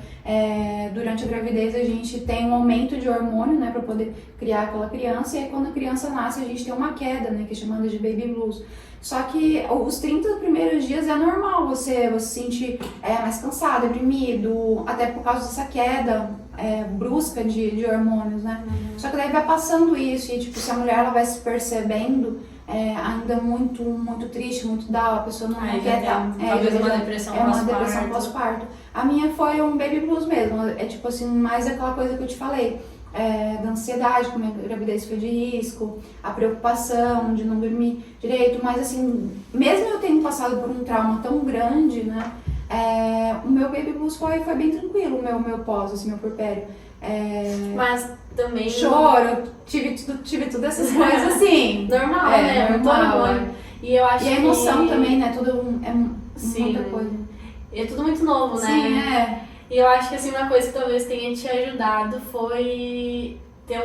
Durante a gravidez a gente tem um aumento de hormônio, né, para poder criar aquela criança, e aí quando a criança nasce a gente tem uma queda, né, que é chamada de baby blues. Só que os 30 primeiros dias é normal você se sentir mais cansado, deprimido, até por causa dessa queda brusca de hormônios, né? Só que daí vai passando isso e, tipo, se a mulher ela vai se percebendo ainda muito, muito triste, muito down, a pessoa não quer estar.
Talvez uma depressão
pós-parto. Uma depressão pós-parto. A minha foi um baby blues mesmo, tipo assim, mais aquela coisa que eu te falei. Da ansiedade, como a gravidez foi de risco, a preocupação de não dormir direito, mas assim, mesmo eu tendo passado por um trauma tão grande, né, o meu baby blues foi bem tranquilo, o meu pós, assim, meu puerpério.
Mas também...
Choro, tive todas essas coisas assim.
Normal, né?
Normal,
E eu acho
a emoção
que...
também, né, tudo muita coisa.
E é tudo muito novo, né?
Sim,
E eu acho que assim, uma coisa que talvez tenha te ajudado foi ter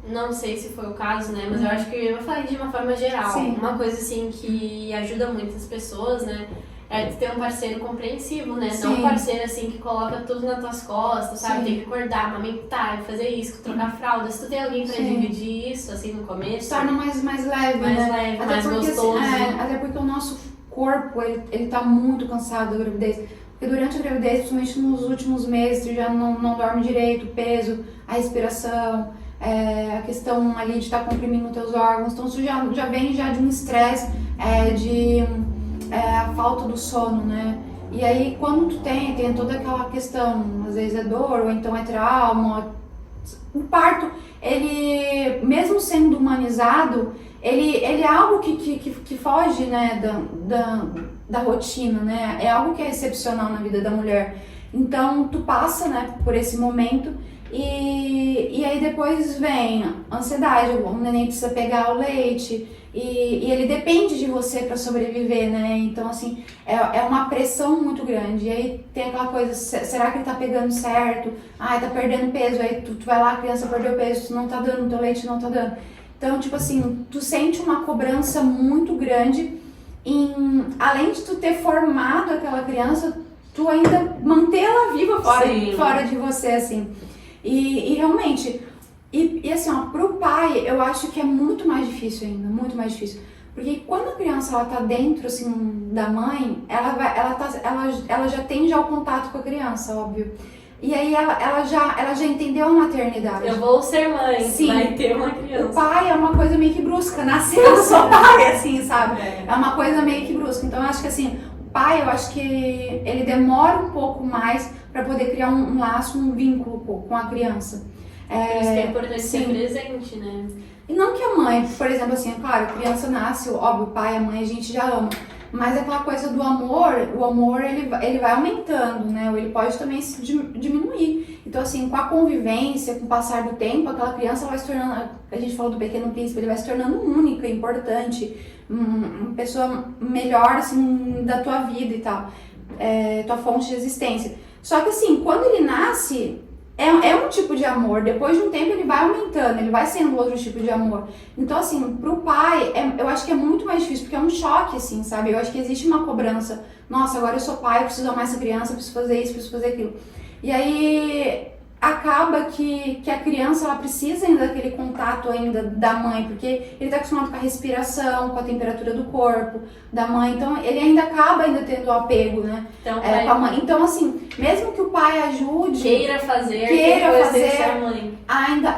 não sei se foi o caso, né, mas eu acho que eu falei de uma forma geral.
Sim.
Uma coisa assim que ajuda muitas pessoas, né, é ter um parceiro compreensivo, né?
Sim.
Não um parceiro assim que coloca tudo nas tuas costas, sabe?
Sim.
Tem que acordar, amamentar, fazer isso, trocar fralda. Se tu tem alguém pra
Sim.
dividir isso, assim, no começo...
Torna mais leve, né?
Até mais
porque,
gostoso.
Assim, até porque o nosso corpo, ele tá muito cansado da gravidez. Porque durante a gravidez, principalmente nos últimos meses, tu já não dorme direito, o peso, a respiração, a questão ali de estar comprimindo teus órgãos. Então, isso já vem já de um estresse, a falta do sono, né? E aí, quando tu tem toda aquela questão, às vezes é dor, ou então é trauma. O parto, ele, mesmo sendo humanizado, ele é algo que foge, né, da rotina, né? É algo que é excepcional na vida da mulher. Então, tu passa, né, por esse momento e aí depois vem a ansiedade, o neném precisa pegar o leite e ele depende de você para sobreviver, né? Então, assim, é uma pressão muito grande. E aí tem aquela coisa, será que ele tá pegando certo? Tá perdendo peso. Aí tu vai lá, a criança perdeu peso, tu não tá dando, teu leite não tá dando. Então, tipo assim, tu sente uma cobrança muito grande além de tu ter formado aquela criança, tu ainda mantê-la viva fora de você, assim. E realmente, assim, ó, pro pai, eu acho que é muito mais difícil ainda, muito mais difícil. Porque quando a criança, ela tá dentro, assim, da mãe, ela já tem já o contato com a criança, óbvio. E aí ela já entendeu a maternidade.
Eu vou ser mãe,
sim,
vai ter uma criança.
O pai é uma coisa meio que brusca, nasceu, eu sou pai, assim, sabe? É uma coisa meio que brusca. Então eu acho que assim, o pai, eu acho que ele demora um pouco mais para poder criar um laço, um vínculo com a criança.
Por isso que é importante ser presente, né?
E não que a mãe, por exemplo, assim, é claro, a criança nasce, óbvio, o pai, a mãe, a gente já ama. Mas aquela coisa do amor, o amor ele vai aumentando, né? Ou ele pode também se diminuir. Então, assim, com a convivência, com o passar do tempo, aquela criança vai se tornando, a gente falou do Pequeno Príncipe, ele vai se tornando única, importante, uma pessoa melhor, assim, da tua vida e tal, tua fonte de existência. Só que, assim, quando ele nasce, é um tipo de amor, depois de um tempo ele vai aumentando, ele vai sendo outro tipo de amor. Então, assim, pro pai, eu acho que é muito mais difícil, porque é um choque, assim, sabe? Eu acho que existe uma cobrança. Nossa, agora eu sou pai, eu preciso amar essa criança, eu preciso fazer isso, preciso fazer aquilo. E aí, acaba que a criança, ela precisa ainda daquele contato ainda da mãe, porque ele tá acostumado com a respiração, com a temperatura do corpo da mãe, então ele ainda acaba ainda tendo o apego, né,
então,
com a mãe. Então, assim, mesmo que o pai ajude,
queira fazer,
a
mãe.
Ainda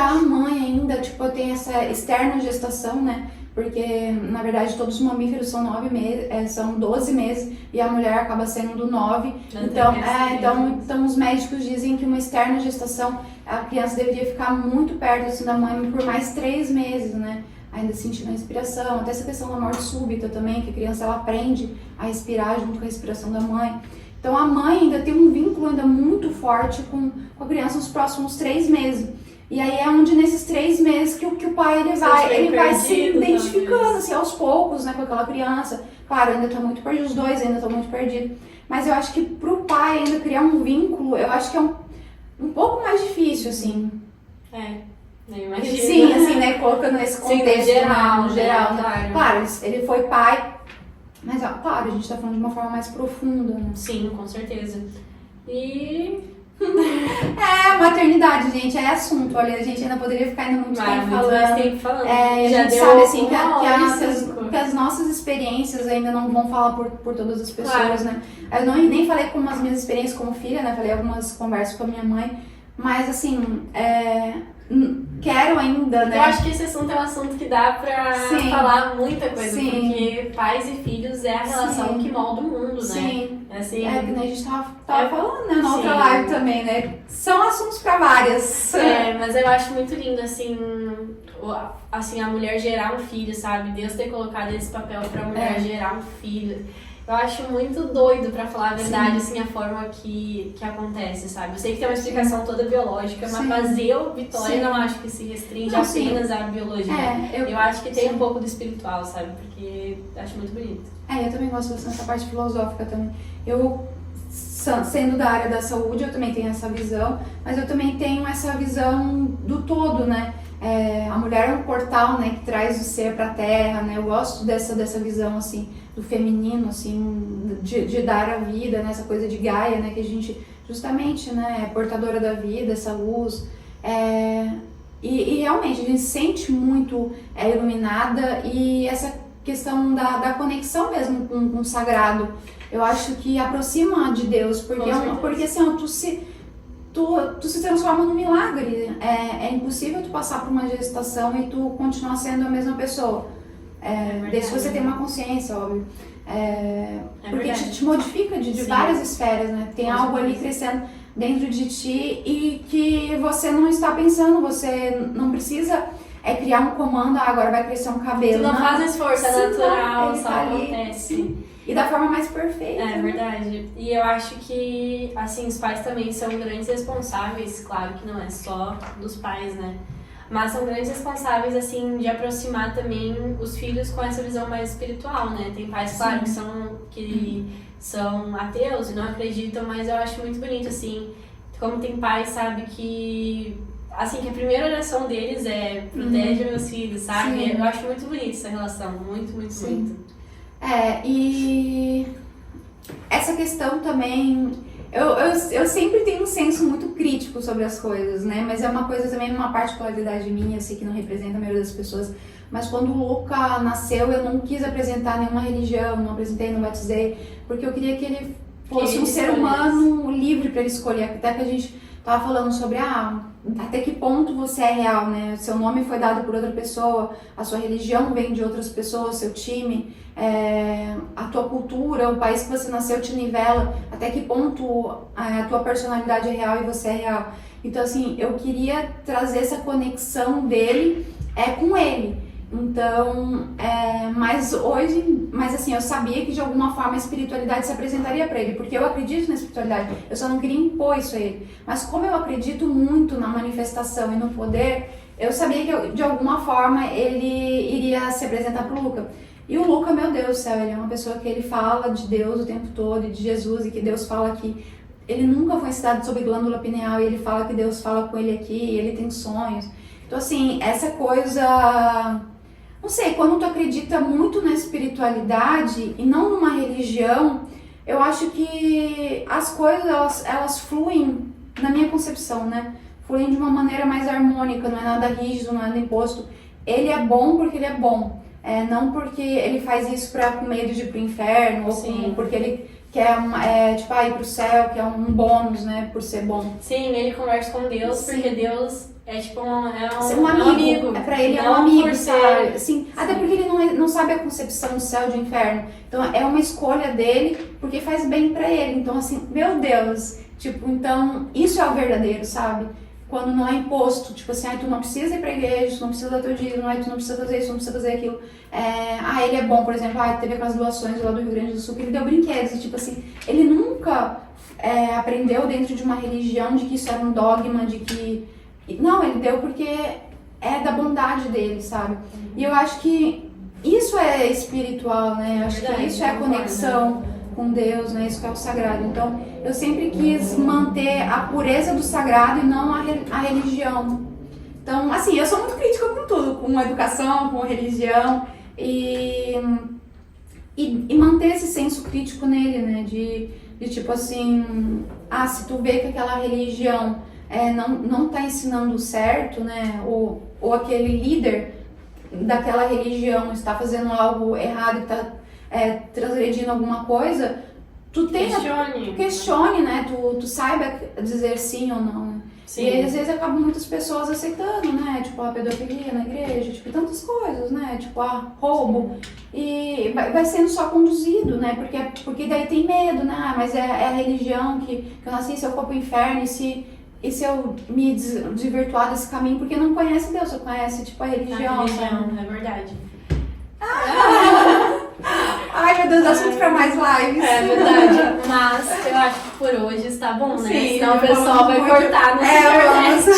a mãe tipo, tem essa externa gestação, né, porque, na verdade, todos os mamíferos são 9 meses, são 12 meses, e a mulher acaba sendo 9. Então os médicos dizem que uma externa gestação, a criança deveria ficar muito perto assim, da mãe por mais 3 meses, né? Ainda sentindo a respiração, até essa questão da morte súbita também, que a criança ela aprende a respirar junto com a respiração da mãe. Então a mãe ainda tem um vínculo ainda muito forte com a criança nos próximos 3 meses. E aí é onde nesses 3 meses que o pai ele vai se identificando assim, aos poucos, né, com aquela criança. Claro, ainda tô muito perdido, os dois ainda estão muito perdidos. Mas eu acho que pro pai ainda criar um vínculo, eu acho que é um pouco mais difícil, assim.
Nem imagino.
Sim, assim, né, colocando nesse contexto,
sim,
no geral,
né?
Claro, ele foi pai, mas, claro, a gente tá falando de uma forma mais profunda, né?
Sim, com certeza. E...
maternidade, gente, é assunto. Olha, a gente ainda poderia ficar ainda muito tempo falando.
Mais tempo falando.
A
Já
gente
deu
sabe, assim, que as nossas experiências ainda não vão falar por todas as pessoas, né? Eu nem falei como as minhas experiências como filha, né? Falei algumas conversas com a minha mãe, mas, assim, quero ainda, né?
Eu acho que esse assunto é um assunto que dá pra falar muita coisa, porque pais e filhos é a relação que molda o mundo, né?
Sim.
Assim,
que nem a gente tava falando, né? Na outra live também, né? São assuntos pra várias.
Mas eu acho muito lindo, assim, a mulher gerar um filho, sabe? Deus ter colocado esse papel pra mulher gerar um filho. Eu acho muito doido, pra falar a verdade, assim, a forma que acontece, sabe? Eu sei que tem uma explicação toda biológica, mas eu, Vitória, não acho que se restringe apenas à biologia. Eu acho que tem um pouco do espiritual, sabe? Porque eu acho muito bonito.
Eu também gosto bastante dessa parte filosófica também. Eu, sendo da área da saúde, eu também tenho essa visão, mas eu também tenho essa visão do todo, né? A mulher é um portal, né, que traz o ser pra terra, né? Eu gosto dessa visão, assim, do feminino, assim, de dar a vida, né? Essa coisa de Gaia, né? Que a gente, justamente, né, é portadora da vida, essa luz. E realmente, a gente se sente muito iluminada, e essa questão da conexão mesmo com o sagrado, eu acho que aproxima de Deus, porque assim, tu se transforma num milagre. É impossível tu passar por uma gestação e tu continuar sendo a mesma pessoa. Desde que você tem uma consciência, óbvio. Porque te modifica de várias esferas, né? Tem algo ali crescendo dentro de ti e que você não está pensando, você não precisa criar um comando, agora vai crescer um cabelo.
Tu não faz esforço, é natural, só
acontece. Sim. E da forma mais perfeita.
É verdade. E eu acho que, assim, os pais também são grandes responsáveis, claro que não é só dos pais, né? Mas são grandes responsáveis, assim, de aproximar também os filhos com essa visão mais espiritual, né? Tem pais, claro, que são ateus e não acreditam, mas eu acho muito bonito, assim, como tem pais, sabe, que... Assim, que a primeira oração deles é protege meus filhos, sabe?
Sim.
Eu acho muito bonita essa relação, muito, muito, muito.
E essa questão também, eu sempre tenho um senso muito crítico sobre as coisas, né? Mas é uma coisa também, uma particularidade minha, eu sei que não representa a maioria das pessoas, mas quando o Luca nasceu, eu não quis apresentar nenhuma religião, não apresentei, não batizei, porque eu queria que ele fosse um ser humano livre para ele escolher, até que a gente tava falando sobre até que ponto você é real, né? Seu nome foi dado por outra pessoa, a sua religião vem de outras pessoas, seu time, a tua cultura, o país que você nasceu te nivela, até que ponto a tua personalidade é real e você é real. Então, assim, eu queria trazer essa conexão dele com ele. Então, mas assim, eu sabia que de alguma forma a espiritualidade se apresentaria para ele, porque eu acredito na espiritualidade, eu só não queria impor isso a ele. Mas como eu acredito muito na manifestação e no poder, eu sabia que de alguma forma ele iria se apresentar pro Luca. E o Luca, meu Deus do céu, ele é uma pessoa que ele fala de Deus o tempo todo, e de Jesus, e que Deus fala aqui. Ele nunca foi ensinado sobre glândula pineal, e ele fala que Deus fala com ele aqui, e ele tem sonhos. Então, assim, essa coisa... Não sei, quando tu acredita muito na espiritualidade e não numa religião, eu acho que as coisas, elas fluem, na minha concepção, né? Fluem de uma maneira mais harmônica, não é nada rígido, não é nada imposto. Ele é bom porque ele é bom, não porque ele faz isso com medo de ir pro inferno, ou porque ele quer ir pro céu, que é um bônus, né, por ser bom.
Sim, ele conversa com Deus, porque Deus... É tipo um
amigo. Pra ele é um amigo, sabe? Sim, até porque ele não sabe a concepção do céu e do inferno. Então é uma escolha dele, porque faz bem pra ele. Então, assim, meu Deus, tipo, então isso é o verdadeiro, sabe? Quando não é imposto, tipo assim, tu não precisa ir pra igreja, tu não precisa dar teu dízimo, tu não precisa fazer isso, tu não precisa fazer aquilo. Ele é bom, por exemplo, teve aquelas doações lá do Rio Grande do Sul, que ele deu brinquedos, e tipo assim, ele nunca aprendeu dentro de uma religião de que isso era um dogma, de que... Não, ele deu porque é da bondade dele, sabe? E eu acho que isso é espiritual, né? Eu acho que isso é a conexão com Deus, né? Isso que é o sagrado. Então, eu sempre quis manter a pureza do sagrado e não a religião. Então, assim, eu sou muito crítica com tudo, com a educação, com a religião e manter esse senso crítico nele, né? De tipo assim, se tu vê que aquela religião não tá ensinando certo, né? Ou aquele líder daquela religião está fazendo algo errado, está transgredindo alguma coisa, tu questione, né? Tu saiba dizer sim ou não, né?
Sim.
E às vezes acabam muitas pessoas aceitando, né? Tipo, a pedofilia na igreja, tipo, tantas coisas, né? Tipo, roubo. E vai sendo só conduzido, né? Porque daí tem medo, né? Mas é a religião que eu nasci, se eu for pro inferno e se eu me desvirtuar desse caminho, porque não conhece Deus, só conhece, tipo, a religião.
É verdade.
Ai, meu Deus, assunto pra mais lives.
É verdade. Mas eu acho que por hoje está bom, né?
Sim,
senão o pessoal vai cortar no internet.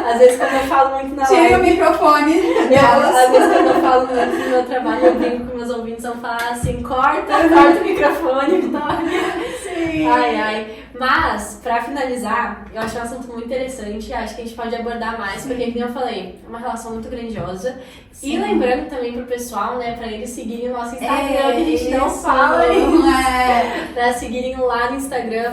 Às vezes quando eu falo muito na live...
Tira o microfone.
Às vezes quando eu falo muito no meu trabalho, eu brinco com meus ouvintes, vão falar assim, corta o microfone, Vitória.
Sim.
Ai. Mas, pra finalizar, eu acho um assunto muito interessante, acho que a gente pode abordar mais, porque, como eu falei, é uma relação muito grandiosa. Sim. E lembrando também pro pessoal, né, pra eles seguirem o nosso Instagram, que a gente não fala isso. Pra seguirem lá no Instagram,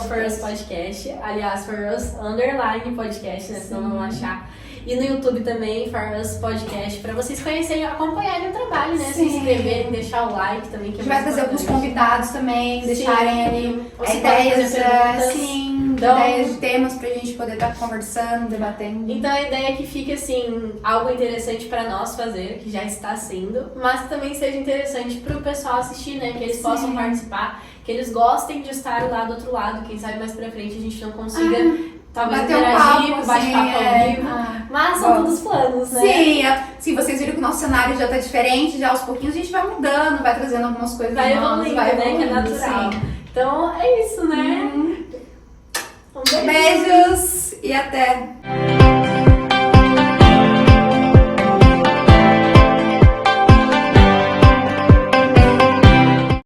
@ForUsPodcast, aliás, @ForUs_podcast, né, senão não vão achar. E no YouTube também, ForUs Podcast, pra vocês conhecerem e acompanharem o trabalho, né? Sim. Se inscreverem, deixar o like também, que
a gente vai trazer alguns convidados também, deixarem ali ideias, ideias de temas pra gente poder estar conversando, debatendo.
Então a ideia é que fique assim, algo interessante pra nós fazer, que já está sendo, mas que também seja interessante pro pessoal assistir, né? Que eles possam participar, que eles gostem de estar lá do outro lado, quem sabe mais pra frente a gente não consiga... Talvez interagir, bate-papo ao vivo, mas são todos planos, né?
Sim, vocês viram que o nosso cenário já tá diferente, já aos pouquinhos a gente vai mudando, vai trazendo algumas coisas
vai
novas,
evoluindo, né? Que é natural. Sim. Então é isso, né?
Beijos e até!